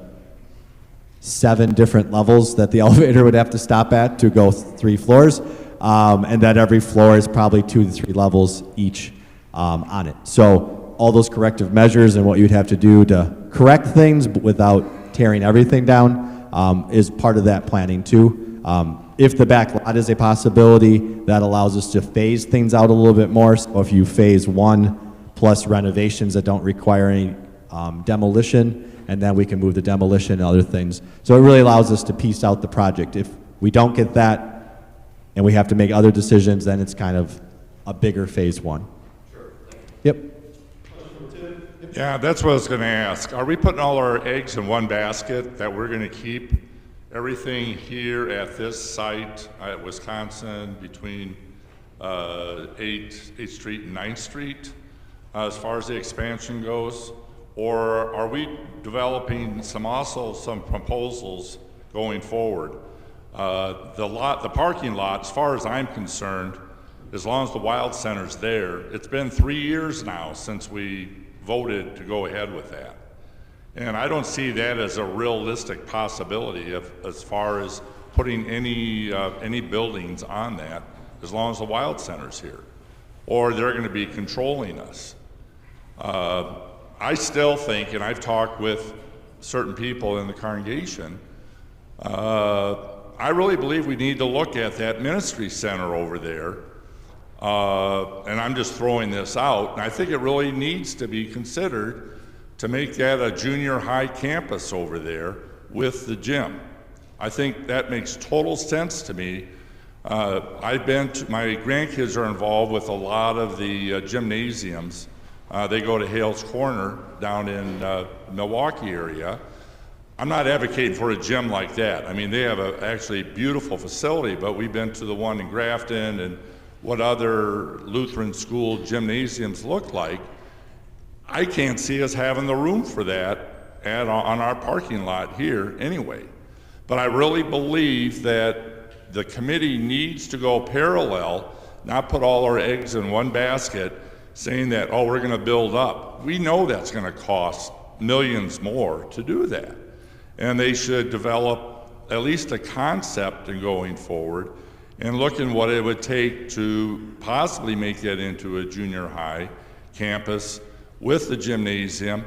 7 different levels that the elevator would have to stop at to go 3 floors, and that every floor is probably 2 to 3 levels each on it. So all those corrective measures and what you'd have to do to correct things without tearing everything down is part of that planning too. If the back lot is a possibility, that allows us to phase things out a little bit more. So if you phase 1 plus renovations that don't require any demolition, and then we can move the demolition and other things. So it really allows us to piece out the project. If we don't get that and we have to make other decisions, then it's kind of a bigger phase 1. Sure. Yep. Yeah, that's what I was going to ask. Are we putting all our eggs in one basket, that we're going to keep everything here at this site at Wisconsin between 8th Street and 9th Street as far as the expansion goes? Or are we developing some proposals going forward? The parking lot, as far as I'm concerned, as long as the Weill Center's there, it's been 3 years now since we voted to go ahead with that. And I don't see that as a realistic possibility as far as putting any buildings on that, as long as the Weill Center's here, or they're going to be controlling us. I still think, and I've talked with certain people in the congregation, I really believe we need to look at that ministry center over there. And I'm just throwing this out, and I think it really needs to be considered to make that a junior high campus over there with the gym. I think that makes total sense to me. My grandkids are involved with a lot of the gymnasiums. They go to Hales Corner down in Milwaukee area. I'm not advocating for a gym like that. I mean, they have a actually beautiful facility, but we've been to the one in Grafton and what other Lutheran school gymnasiums look like. I can't see us having the room for that on our parking lot here anyway. But I really believe that the committee needs to go parallel, not put all our eggs in one basket, saying that, oh, we're going to build up. We know that's going to cost millions more to do that. And they should develop at least a concept in going forward and look at what it would take to possibly make that into a junior high campus with the gymnasium.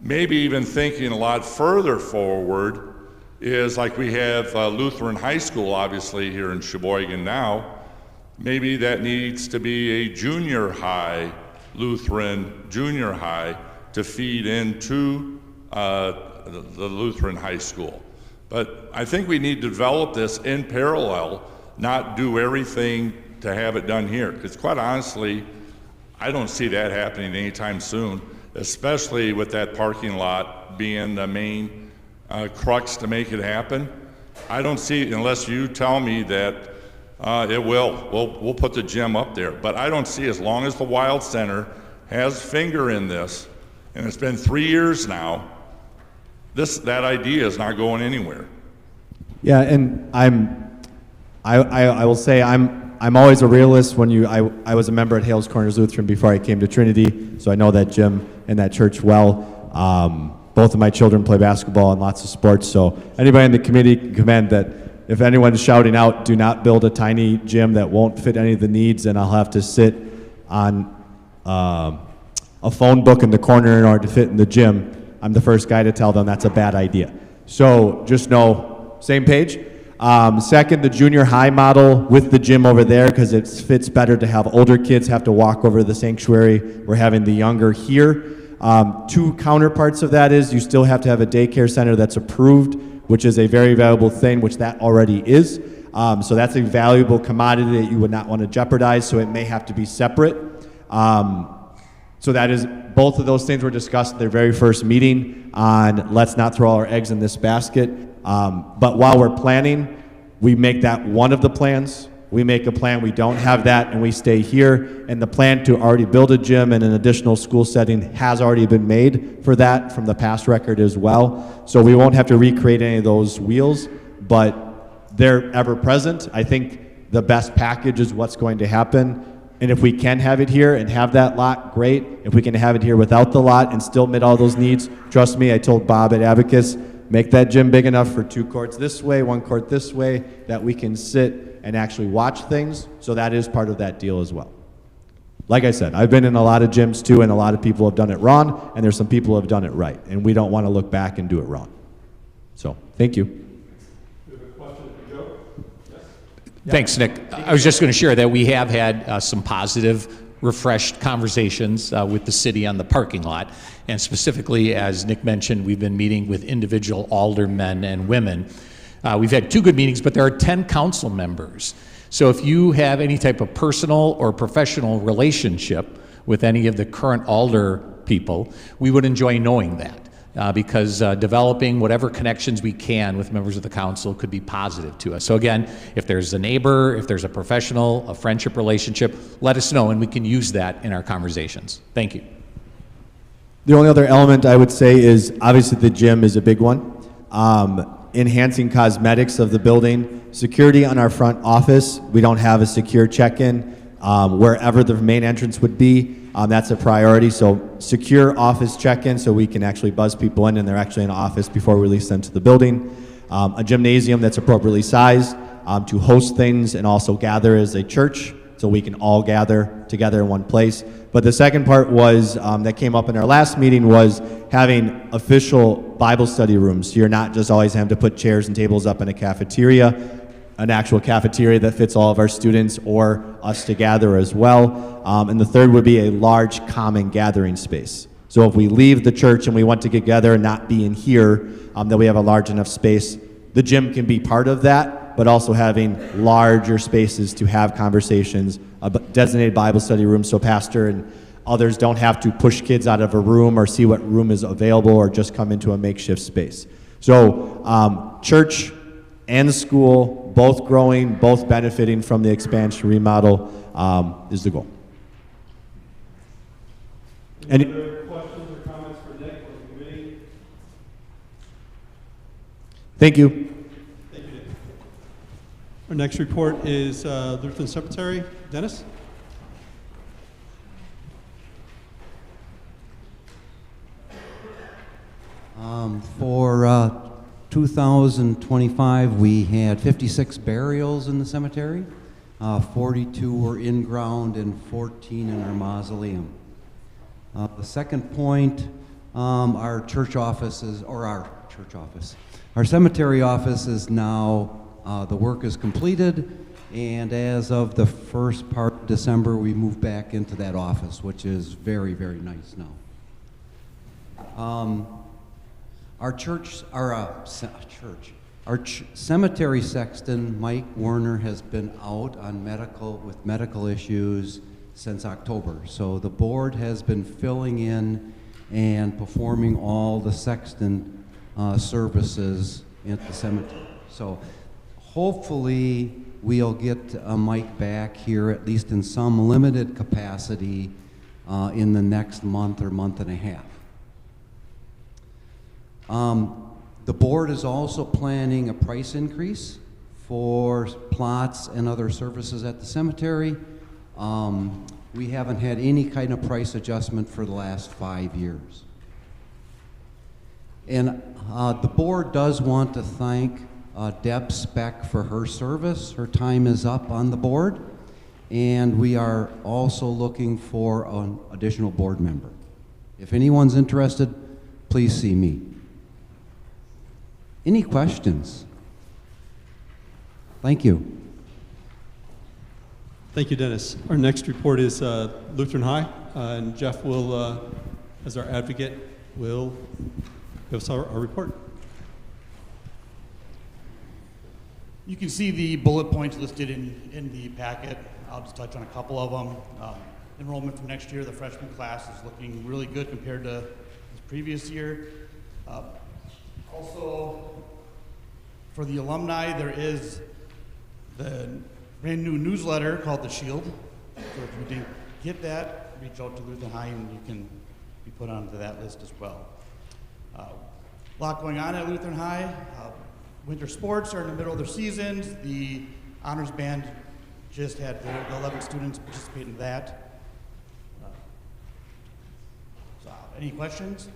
Maybe even thinking a lot further forward is like we have Lutheran High School obviously here in Sheboygan now. Maybe that needs to be a junior high, Lutheran junior high, to feed into the Lutheran High School. But I think we need to develop this in parallel, not do everything to have it done here. Because quite honestly, I don't see that happening anytime soon, especially with that parking lot being the main crux to make it happen. I don't see, unless you tell me that it will. We'll put the gym up there. But I don't see, as long as the Weill Center has finger in this, and it's been 3 years now, that idea is not going anywhere. Yeah, and I will say I'm always a realist. I was a member at Hales Corners Lutheran before I came to Trinity, so I know that gym and that church well. Both of my children play basketball and lots of sports, so anybody in the committee can commend that. If anyone's shouting out, do not build a tiny gym that won't fit any of the needs, and I'll have to sit on a phone book in the corner in order to fit in the gym, I'm the first guy to tell them that's a bad idea. So just know, same page. Second, the junior high model with the gym over there, because it fits better to have older kids have to walk over to the sanctuary. We're having the younger here. Two counterparts of that is you still have to have a daycare center that's approved, which is a very valuable thing, which that already is. So that's a valuable commodity that you would not want to jeopardize, so it may have to be separate. So that is, both of those things were discussed at their very first meeting on let's not throw all our eggs in this basket. But while we're planning, we make that one of the plans. We make a plan, we don't have that, and we stay here. And the plan to already build a gym in an additional school setting has already been made for that from the past record as well. So we won't have to recreate any of those wheels, but they're ever present. I think the best package is what's going to happen. And if we can have it here and have that lot, great. If we can have it here without the lot and still meet all those needs, trust me, I told Bob at Abacus, make that gym big enough for 2 courts this way, 1 court this way, that we can sit and actually watch things. So that is part of that deal as well. Like I said, I've been in a lot of gyms too, and a lot of people have done it wrong, and there's some people who have done it right, and we don't want to look back and do it wrong. So, thank you. Thanks, Nick. I was just going to share that we have had some positive, refreshed conversations with the city on the parking lot. And specifically, as Nick mentioned, we've been meeting with individual aldermen and women. We've had 2 good meetings, but there are 10 council members. So if you have any type of personal or professional relationship with any of the current alder people, we would enjoy knowing that. Because developing whatever connections we can with members of the council could be positive to us. So again, if there's a neighbor, if there's a professional, a friendship relationship, let us know and we can use that in our conversations. Thank you. The only other element I would say is obviously the gym is a big one. Enhancing cosmetics of the building, security on our front office. We don't have a secure check-in. Wherever the main entrance would be, that's a priority. So secure office check-in so we can actually buzz people in and they're actually in an office before we release them to the building. A gymnasium that's appropriately sized to host things and also gather as a church so we can all gather together in one place. But the second part was, that came up in our last meeting, was having official Bible study rooms. So you're not just always having to put chairs and tables up in a cafeteria, an actual cafeteria that fits all of our students or us to gather as well. And the third would be a large common gathering space. So if we leave the church and we want to get together and not be in here, that we have a large enough space. The gym can be part of that, but also having larger spaces to have conversations, designated Bible study rooms so pastor and others don't have to push kids out of a room or see what room is available or just come into a makeshift space. So church and school, both growing, both benefiting from the expansion remodel is the goal. Any other questions or comments for Nick or the committee? Thank you. Thank you, Nick. Our next report is Lutheran Cemetery. Dennis? For 2025, we had 56 burials in the cemetery. 42 were in ground and 14 in our mausoleum. The second point, our cemetery office is now, the work is completed, and as of the first part of December, we moved back into that office, which is very, very nice now. Our cemetery sexton, Mike Werner, has been out on with medical issues since October. So the board has been filling in and performing all the sexton services at the cemetery. So hopefully we'll get Mike back here, at least in some limited capacity, in the next month or month and a half. The board is also planning a price increase for plots and other services at the cemetery. We haven't had any kind of price adjustment for the last 5 years. And the board does want to thank Deb Speck for her service. Her time is up on the board, and we are also looking for an additional board member. If anyone's interested, please see me. Any questions? Thank you. Thank you, Dennis. Our next report is Lutheran High, and Jeff will, as our advocate, will give us our report. You can see the bullet points listed in the packet. I'll just touch on a couple of them. Enrollment for next year, the freshman class is looking really good compared to the previous year. Also, for the alumni, there is the brand new newsletter called The Shield. So if you didn't get that, reach out to Lutheran High and you can be put onto that list as well. A lot going on at Lutheran High. Winter sports are in the middle of their seasons. The honors band just had the 11 students participate in that. So, any questions?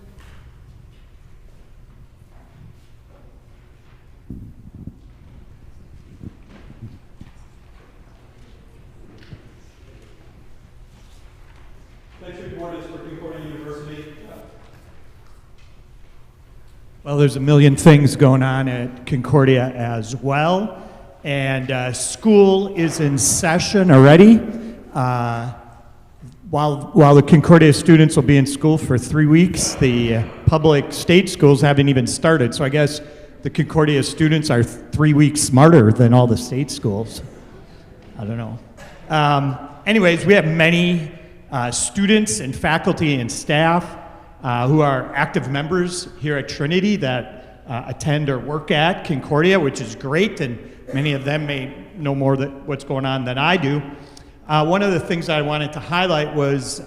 Next report is for Concordia University. Well, there's a million things going on at Concordia as well, and school is in session already. While the Concordia students will be in school for 3 weeks, the public state schools haven't even started, so I guess the Concordia students are 3 weeks smarter than all the state schools. I don't know. Anyways, we have many students and faculty and staff who are active members here at Trinity that attend or work at Concordia, which is great, and many of them may know more what's going on than I do. One of the things I wanted to highlight was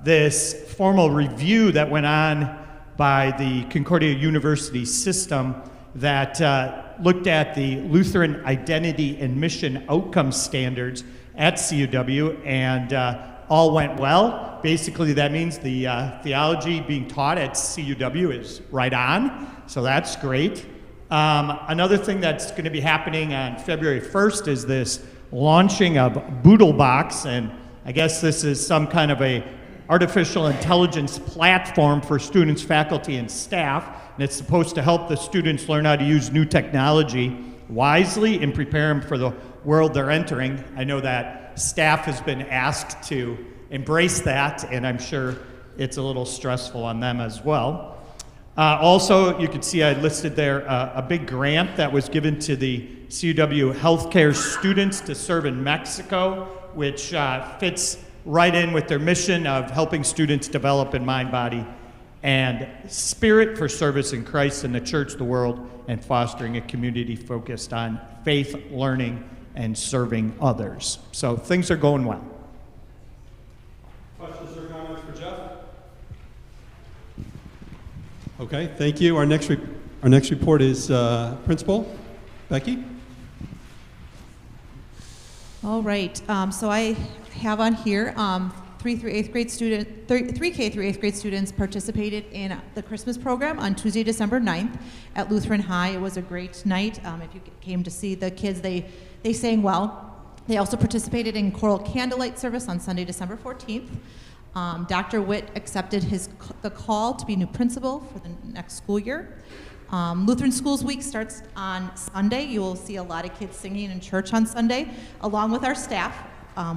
this formal review that went on by the Concordia University system that looked at the Lutheran identity and mission outcome standards at CUW, and all went well. Basically, that means the theology being taught at CUW is right on, so that's great. Another thing that's going to be happening on February 1st is this launching of Boodlebox, and I guess this is some kind of a artificial intelligence platform for students, faculty, and staff, and it's supposed to help the students learn how to use new technology wisely and prepare them for the world they're entering. I know that staff has been asked to embrace that, and I'm sure it's a little stressful on them as well. Also, you can see I listed there a big grant that was given to the CUW healthcare students to serve in Mexico, which fits right in with their mission of helping students develop in mind, body, and spirit for service in Christ and the church, the world, and fostering a community focused on faith, learning, and serving others. So things are going well. Questions or comments for Jeff? Okay, thank you. Our next report is Principal Becky. All right. So I have on here 3K through 8th grade students participated in the Christmas program on Tuesday, December 9th at Lutheran High. It was a great night. If you came to see the kids, they sang well. They also participated in choral candlelight service on Sunday, December 14th. Dr. Witt accepted the call to be new principal for the next school year. Lutheran Schools Week starts on Sunday. You will see a lot of kids singing in church on Sunday, along with our staff.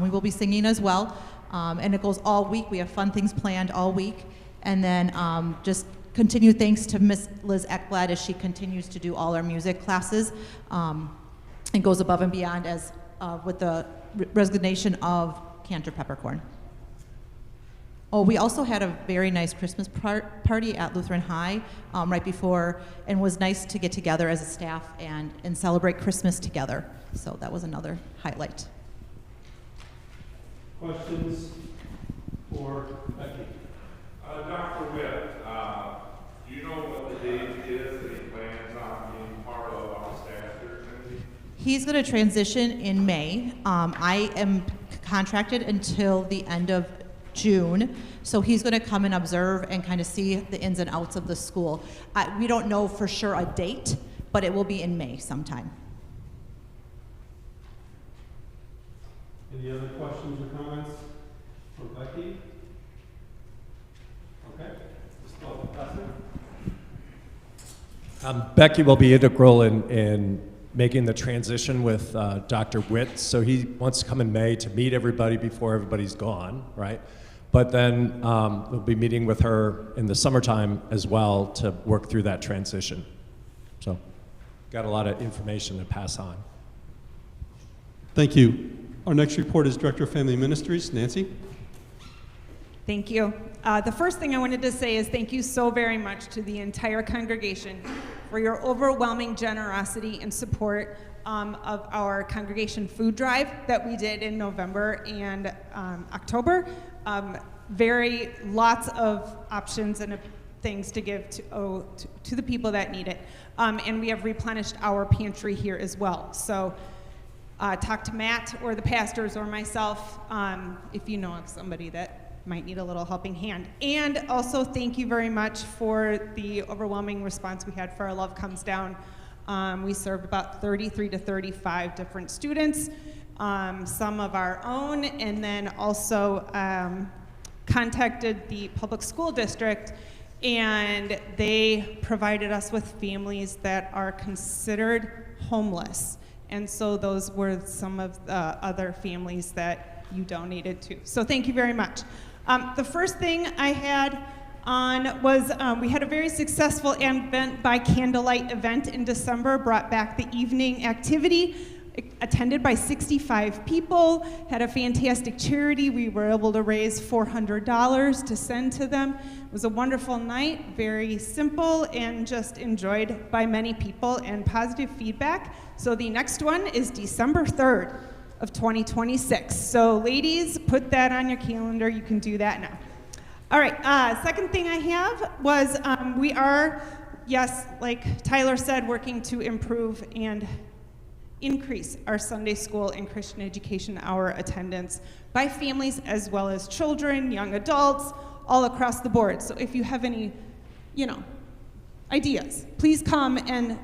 We will be singing as well, and it goes all week. We have fun things planned all week. And then just continue thanks to Miss Liz Ekblad as she continues to do all our music classes and goes above and beyond as with the resignation of Cantor Peppercorn. Oh, we also had a very nice Christmas party at Lutheran High right before, and was nice to get together as a staff and celebrate Christmas together. So that was another highlight. Questions for Becky? Dr. Witt, do you know what the date is that he plans on being part of our staff here at Trinity? He's going to transition in May. I am contracted until the end of June, so he's going to come and observe and kind of see the ins and outs of the school. We don't know for sure a date, but it will be in May sometime. Any other questions or comments for Becky? Okay. Becky will be integral in making the transition with Dr. Witt. So he wants to come in May to meet everybody before everybody's gone, right? But then we'll be meeting with her in the summertime as well to work through that transition. So got a lot of information to pass on. Thank you. Our next report is Director of Family Ministries, Nancy. Thank you. The first thing I wanted to say is thank you so very much to the entire congregation for your overwhelming generosity and support of our congregation food drive that we did in November and October. Lots of options and things to give to the people that need it. And we have replenished our pantry here as well. So talk to Matt or the pastors or myself if you know of somebody that might need a little helping hand. And also thank you very much for the overwhelming response we had for our Love Comes Down. We served about 33 to 35 different students, some of our own, and then also contacted the public school district, and they provided us with families that are considered homeless. And so those were some of the other families that you donated to. So thank you very much. The first thing I had on was we had a very successful Advent by Candlelight event in December, brought back the evening activity, attended by 65 people, had a fantastic charity. We were able to raise $400 to send to them. It was a wonderful night, very simple, and just enjoyed by many people and positive feedback. So the next one is December 3rd of 2026. So ladies, put that on your calendar. You can do that now. All right, second thing I have was we are, yes, like Tyler said, working to improve and increase our Sunday school and Christian education hour attendance by families as well as children, young adults, all across the board. So if you have any, ideas, please come and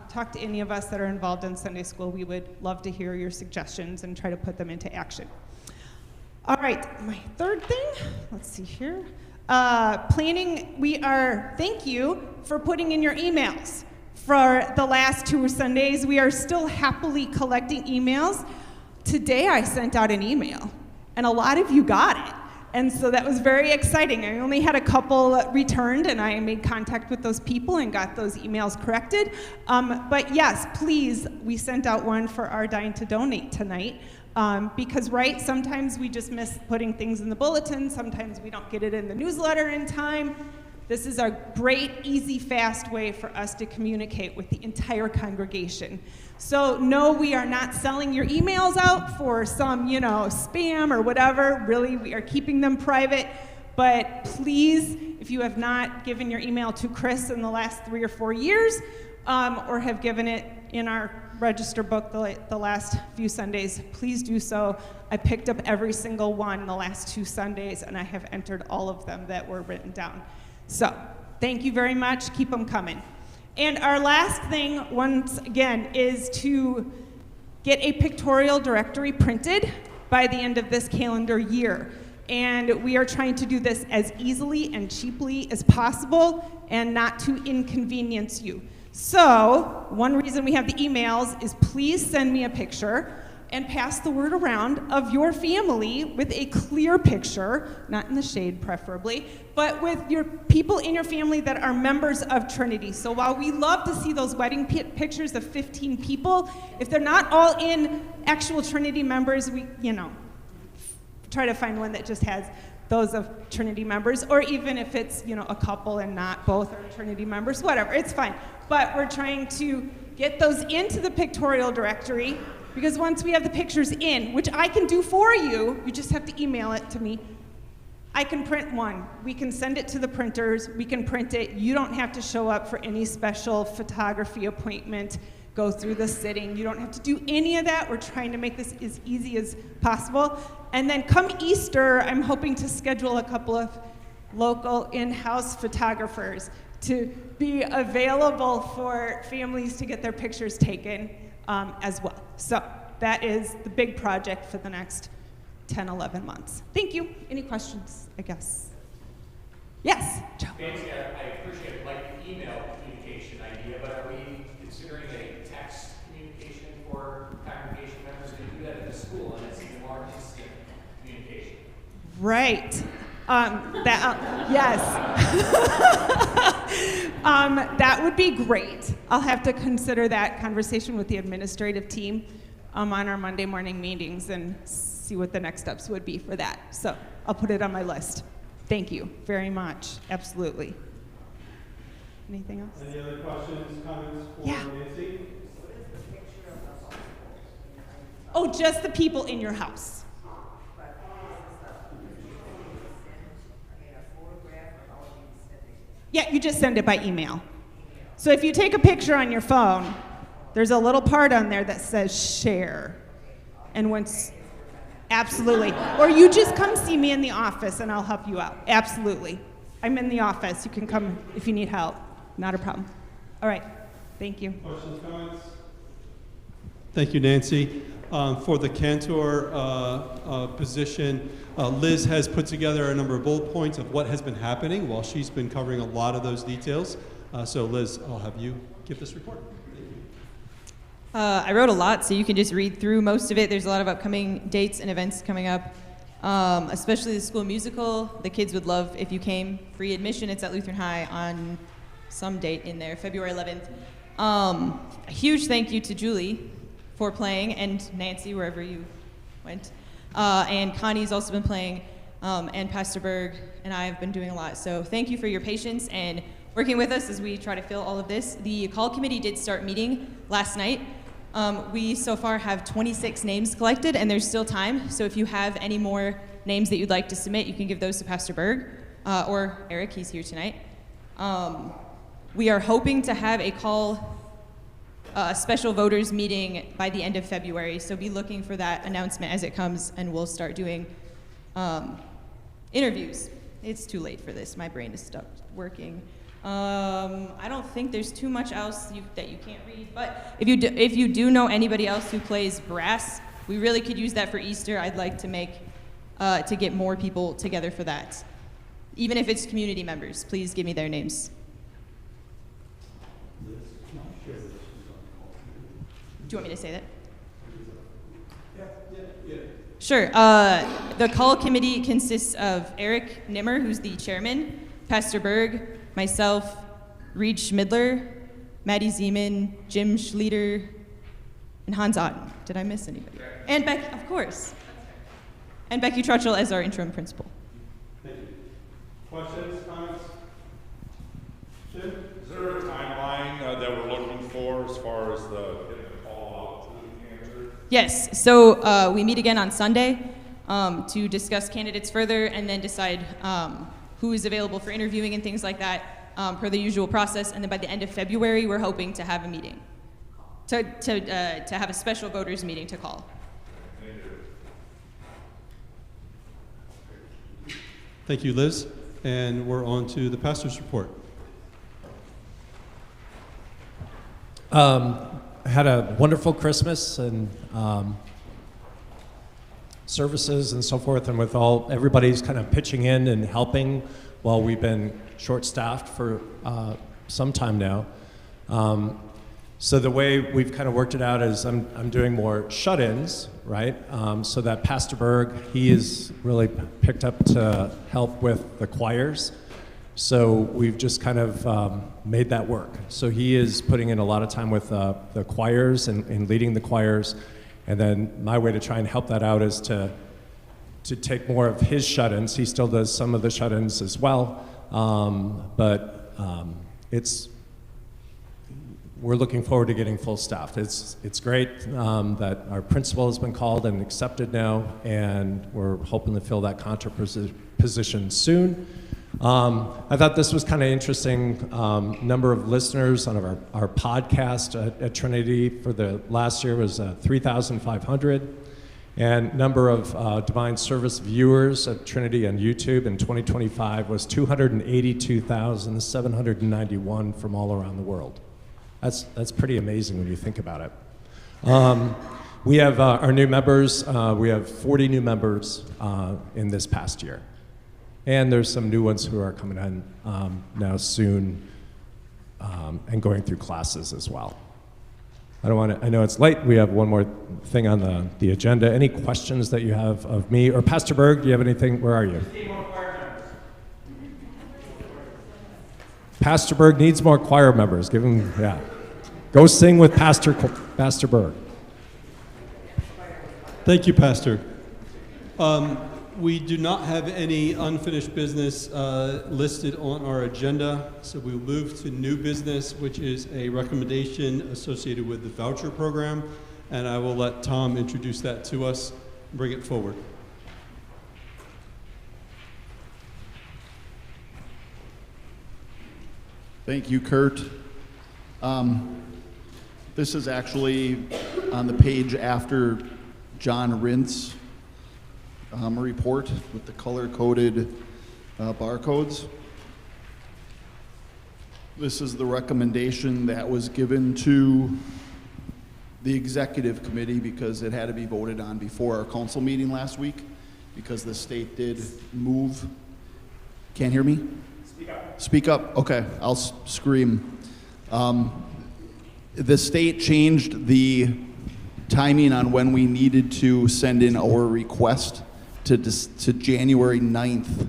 talk to any of us that are involved in Sunday school. We would love to hear your suggestions and try to put them into action. All right, my third thing, let's see here. Planning, thank you for putting in your emails. For the last 2 Sundays, we are still happily collecting emails. Today I sent out an email, and a lot of you got it. And so that was very exciting. I only had a couple returned, and I made contact with those people and got those emails corrected. But yes, please, we sent out one for our Dine to Donate tonight. Because, right, sometimes we just miss putting things in the bulletin. Sometimes we don't get it in the newsletter in time. This is a great, easy, fast way for us to communicate with the entire congregation. So no, we are not selling your emails out for some, spam or whatever. Really, we are keeping them private. But please, if you have not given your email to Chris in the last 3 or 4 years, or have given it in our register book the last few Sundays, please do so. I picked up every single one the last 2 Sundays, and I have entered all of them that were written down. So, thank you very much. Keep them coming. And our last thing, once again, is to get a pictorial directory printed by the end of this calendar year. And we are trying to do this as easily and cheaply as possible and not to inconvenience you. So, one reason we have the emails is please send me a picture and pass the word around of your family with a clear picture, not in the shade preferably, but with your people in your family that are members of Trinity. So while we love to see those wedding pictures of 15 people, if they're not all in actual Trinity members, we, try to find one that just has those of Trinity members, or even if it's, you know, a couple and not both are Trinity members, whatever, it's fine. But we're trying to get those into the pictorial directory, because once we have the pictures in, which I can do for you, you just have to email it to me, I can print one. We can send it to the printers, we can print it. You don't have to show up for any special photography appointment, go through the sitting. You don't have to do any of that. We're trying to make this as easy as possible. And then come Easter, I'm hoping to schedule a couple of local in-house photographers to be available for families to get their pictures taken as well. So that is the big project for the next 10, 11 months. Thank you. Any questions, I guess? Yes, Joe. Nancy, I appreciate like the email communication idea, but are we considering a text communication for congregation members? They do that at the school, and it's even more instant communication. Right. Yes. That would be great. I'll have to consider that conversation with the administrative team on our Monday morning meetings and see what the next steps would be for that. So I'll put it on my list. Thank you very much. Absolutely. Anything else? Any other questions, comments for Nancy? Oh, just the people in your house. Yeah, you just send it by email. So if you take a picture on your phone, there's a little part on there that says share. And once, absolutely. Or you just come see me in the office and I'll help you out. Absolutely. I'm in the office. You can come if you need help. Not a problem. All right. Thank you. Questions, comments? Thank you, Nancy. For the cantor position, Liz has put together a number of bullet points of what has been happening while she's been covering a lot of those details. So Liz, I'll have you give this report. I wrote a lot, so you can just read through most of it. There's a lot of upcoming dates and events coming up, especially the school musical. The kids would love if you came. Free admission. It's at Lutheran High on some date in there, February 11th. A huge thank you to Julie for playing, and Nancy, wherever you went. And Connie's also been playing, and Pastor Berg and I have been doing a lot. So thank you for your patience and working with us as we try to fill all of this. The call committee did start meeting last night. We so far have 26 names collected, and there's still time. So if you have any more names that you'd like to submit, you can give those to Pastor Berg or Eric, he's here tonight. We are hoping to have a special voters meeting by the end of February, so be looking for that announcement as it comes, and we'll start doing interviews. It's too late for this. My brain is stopped working. I don't think there's too much else that you can't read, but if you do know anybody else who plays brass, we really could use that for Easter. I'd like to get more people together for that. Even if it's community members, please give me their names. Do you want me to say that? Yeah. Sure. The call committee consists of Eric Nimmer, who's the chairman, Pastor Berg, myself, Reed Schmidler, Maddie Zeman, Jim Schlieder, and Hans Otten. Did I miss anybody? And Becky, of course. And Becky Trutchell as our interim principal. Thank you. Questions, comments? Jim? Is there a timeline that we're looking for as far as getting the call out to the candidates? Yes, so we meet again on Sunday to discuss candidates further and then decide who is available for interviewing and things like that per the usual process. And then by the end of February, we're hoping to have a meeting, to have a special voters meeting to call. Thank you, Liz. And we're on to the pastor's report. I had a wonderful Christmas and services and so forth, and with everybody's kind of pitching in and helping while we've been short-staffed for some time now. So the way we've kind of worked it out is I'm doing more shut-ins, right? So that Pastor Berg, he is really picked up to help with the choirs. So we've just kind of made that work. So he is putting in a lot of time with the choirs and leading the choirs. And then my way to try and help that out is to to take more of his shut-ins. He still does some of the shut-ins as well, but we're looking forward to getting full staff. It's great that our principal has been called and accepted now, and we're hoping to fill that contract position soon. I thought this was kind of interesting. Number of listeners on our podcast at Trinity for the last year was 3,500. And number of Divine Service viewers at Trinity on YouTube in 2025 was 282,791 from all around the world. That's pretty amazing when you think about it. We have our new members. We have 40 new members in this past year. And there's some new ones who are coming in now soon and going through classes as well. I know it's late. We have one more thing on the agenda. Any questions that you have of me? Or Pastor Berg, do you have anything? Where are you? Pastor Berg needs more choir members. Give him, yeah. Go sing with Pastor Berg. Thank you, Pastor. We do not have any unfinished business listed on our agenda, so we'll move to new business, which is a recommendation associated with the voucher program, and I will let Tom introduce that to us and bring it forward. Thank you, Kurt. This is actually on the page after John Rintz report with the color-coded barcodes. This is the recommendation that was given to the executive committee because it had to be voted on before our council meeting last week because the state did move. Can't hear me? Speak up. Speak up. Okay, I'll scream. The state changed the timing on when we needed to send in our request to January 9th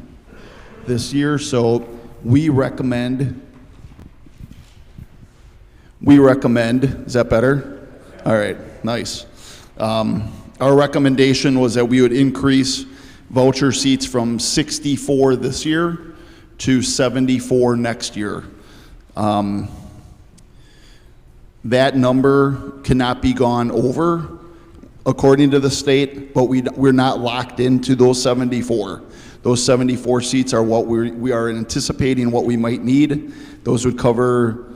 this year. So we recommend, is that better? All right, nice. Our recommendation was that we would increase voucher seats from 64 this year to 74 next year. That number cannot be gone over according to the state, but we're not locked into those 74. Those 74 seats are what we are anticipating what we might need. Those would cover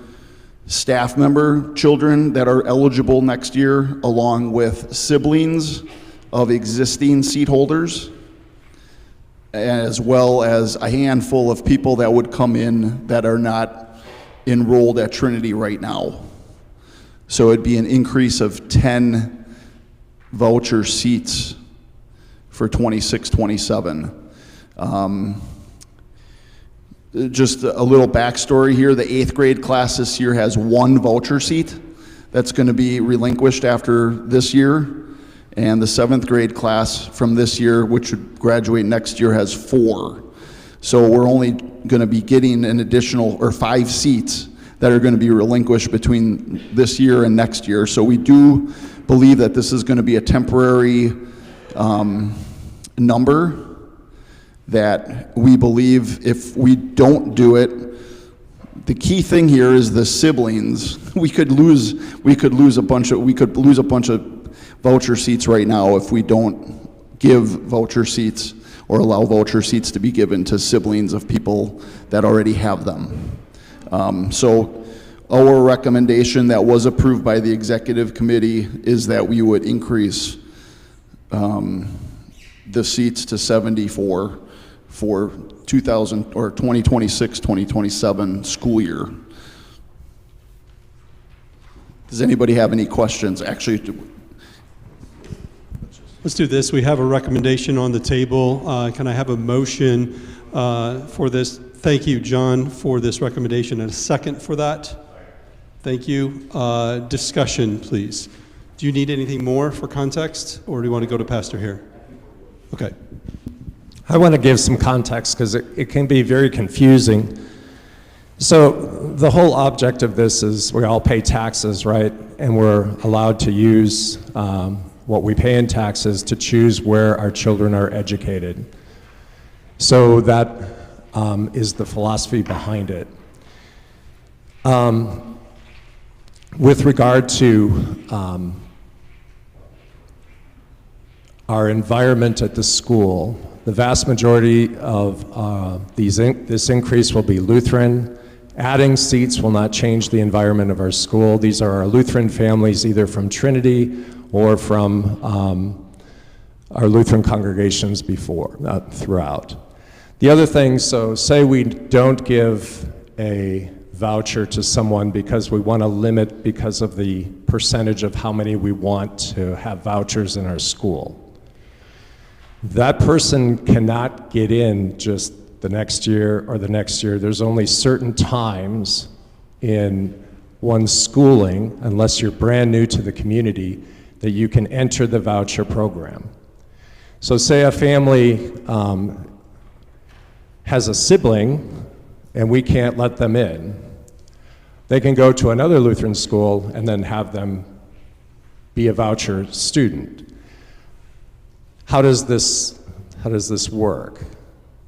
staff member children that are eligible next year, along with siblings of existing seat holders, as well as a handful of people that would come in that are not enrolled at Trinity right now. So it'd be an increase of 10 voucher seats for 26-27. Just a little backstory here. The 8th grade class this year has 1 voucher seat that's going to be relinquished after this year. And the 7th grade class from this year, which would graduate next year, has 4. So we're only going to be getting an additional, or 5 seats that are going to be relinquished between this year and next year. So we do believe that this is going to be a temporary number that we believe if we don't do it, the key thing here is the siblings. We could lose a bunch of voucher seats right now if we don't give voucher seats or allow voucher seats to be given to siblings of people that already have them. So our recommendation that was approved by the executive committee is that we would increase the seats to 74 for 2026-2027 school year. Does anybody have any questions? Actually, let's do this. We have a recommendation on the table. Can I have a motion for this? Thank you, John, for this recommendation, and a second for that. Thank you. Discussion, please. Do you need anything more for context, or do you want to go to Pastor here? Okay. I want to give some context because it can be very confusing. So the whole object of this is we all pay taxes, right? And we're allowed to use what we pay in taxes to choose where our children are educated. So that is the philosophy behind it. With regard to our environment at the school, the vast majority of this increase will be Lutheran. Adding seats will not change the environment of our school. These are our Lutheran families, either from Trinity or from our Lutheran congregations throughout. The other thing, so say we don't give a voucher to someone because we want to limit because of the percentage of how many we want to have vouchers in our school. That person cannot get in just the next year or the next year. There's only certain times in one's schooling, unless you're brand new to the community, that you can enter the voucher program. So say a family has a sibling and we can't let them in. They can go to another Lutheran school and then have them be a voucher student. How does this work?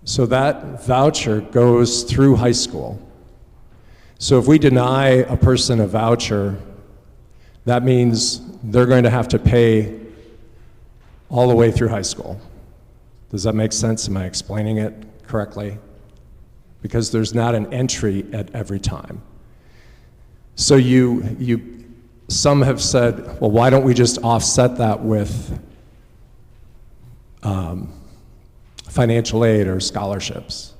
So that voucher goes through high school. So if we deny a person a voucher, that means they're going to have to pay all the way through high school. Does that make sense? Am I explaining it correctly? Because there's not an entry at every time. So some have said, well, why don't we just offset that with financial aid or scholarships?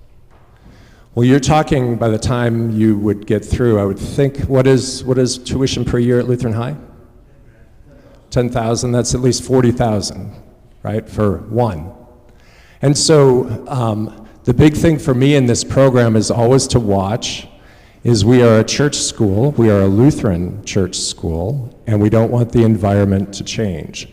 Well, you're talking, by the time you would get through, I would think, what is tuition per year at Lutheran High? 10,000, that's at least 40,000, right, for one. And so the big thing for me in this program is always to watch is we are a church school, we are a Lutheran church school, and we don't want the environment to change.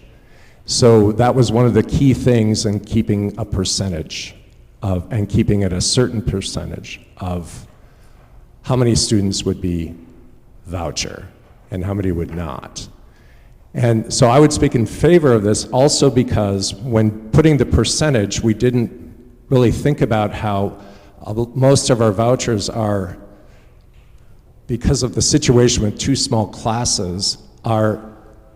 So that was one of the key things in keeping a percentage of, and keeping it a certain percentage of how many students would be voucher and how many would not. And so I would speak in favor of this also because when putting the percentage, we didn't really think about how most of our vouchers are, because of the situation with two small classes, are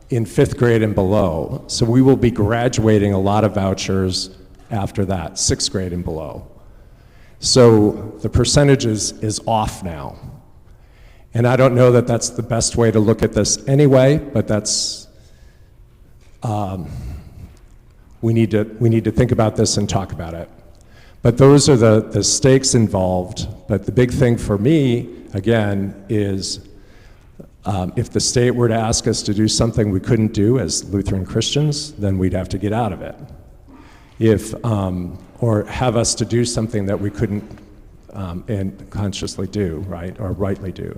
in 5th grade and below. So we will be graduating a lot of vouchers after that, 6th grade and below. So the percentage is off now. And I don't know that that's the best way to look at this anyway, but that's, we need to think about this and talk about it. But those are the stakes involved. But the big thing for me, again, is if the state were to ask us to do something we couldn't do as Lutheran Christians, then we'd have to get out of it. Or have us to do something that we couldn't and consciously do, right, or rightly do.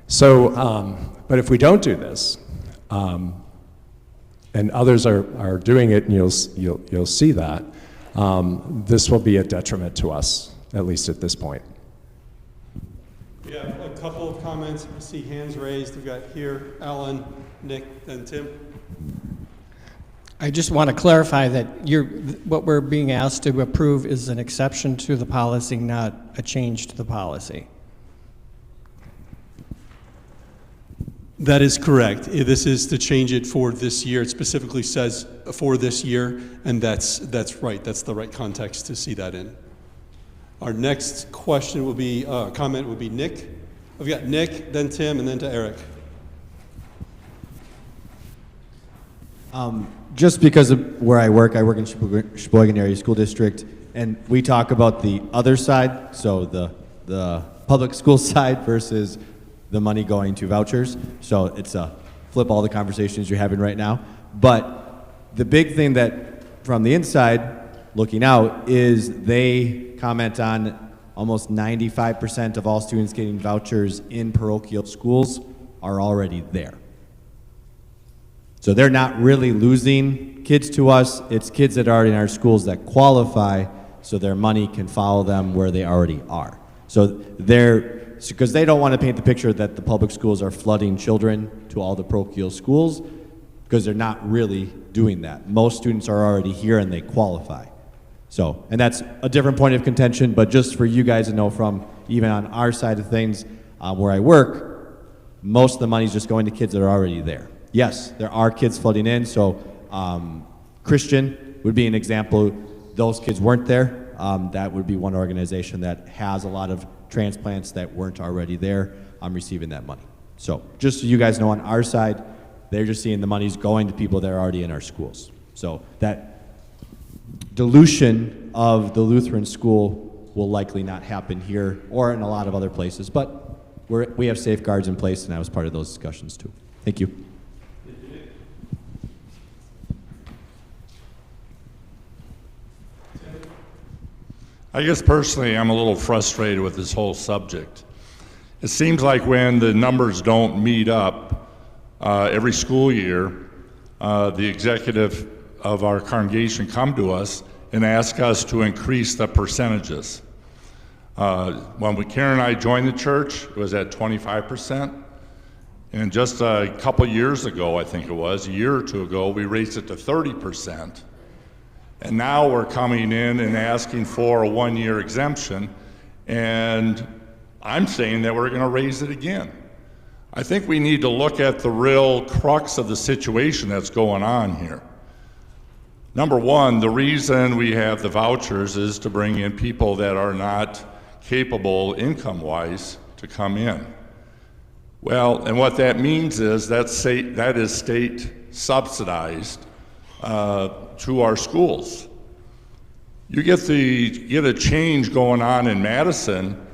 So, but if we don't do this, and others are doing it, and you'll see that, this will be a detriment to us, at least at this point. We have a couple of comments. I see hands raised. We've got here Alan, Nick, then Tim. I just want to clarify that what we're being asked to approve is an exception to the policy, not a change to the policy. That is correct. This is to change it for this year. It specifically says for this year, and that's right. That's the right context to see that in. Our next question will be, comment will be Nick. I've got Nick, then Tim, and then to Eric. Just because of where I work in Sheboygan Area School District, and we talk about the other side, so the public school side versus the money going to vouchers. So it's a flip all the conversations you're having right now. But the big thing that from the inside looking out is they comment on almost 95% of all students getting vouchers in parochial schools are already there. So they're not really losing kids to us. It's kids that are already in our schools that qualify so their money can follow them where they already are. So because they don't want to paint the picture that the public schools are flooding children to all the parochial schools. because they're not really doing that. Most students are already here and they qualify. So, and that's a different point of contention, but just for you guys to know from even on our side of things, where I work, most of the money is just going to kids that are already there. Yes, there are kids flooding in, so Christian would be an example. Those kids weren't there. That would be one organization that has a lot of transplants that weren't already there. I'm receiving that money. So just so you guys know, on our side, they're just seeing the money's going to people that are already in our schools. So that dilution of the Lutheran school will likely not happen here or in a lot of other places, but we have safeguards in place, and I was part of those discussions too. Thank you. I guess personally, I'm a little frustrated with this whole subject. It seems like when the numbers don't meet up every school year, the executive of our congregation come to us and ask us to increase the percentages. When Karen and I joined the church, it was at 25%. And just a couple years ago, I think it was, a year or two ago, we raised it to 30%. And now we're coming in and asking for a 1-year exemption, and I'm saying that we're going to raise it again. I think we need to look at the real crux of the situation that's going on here. Number one, the reason we have the vouchers is to bring in people that are not capable income-wise to come in. Well, and what that means is that is state subsidized to our schools. You get a change going on in Madison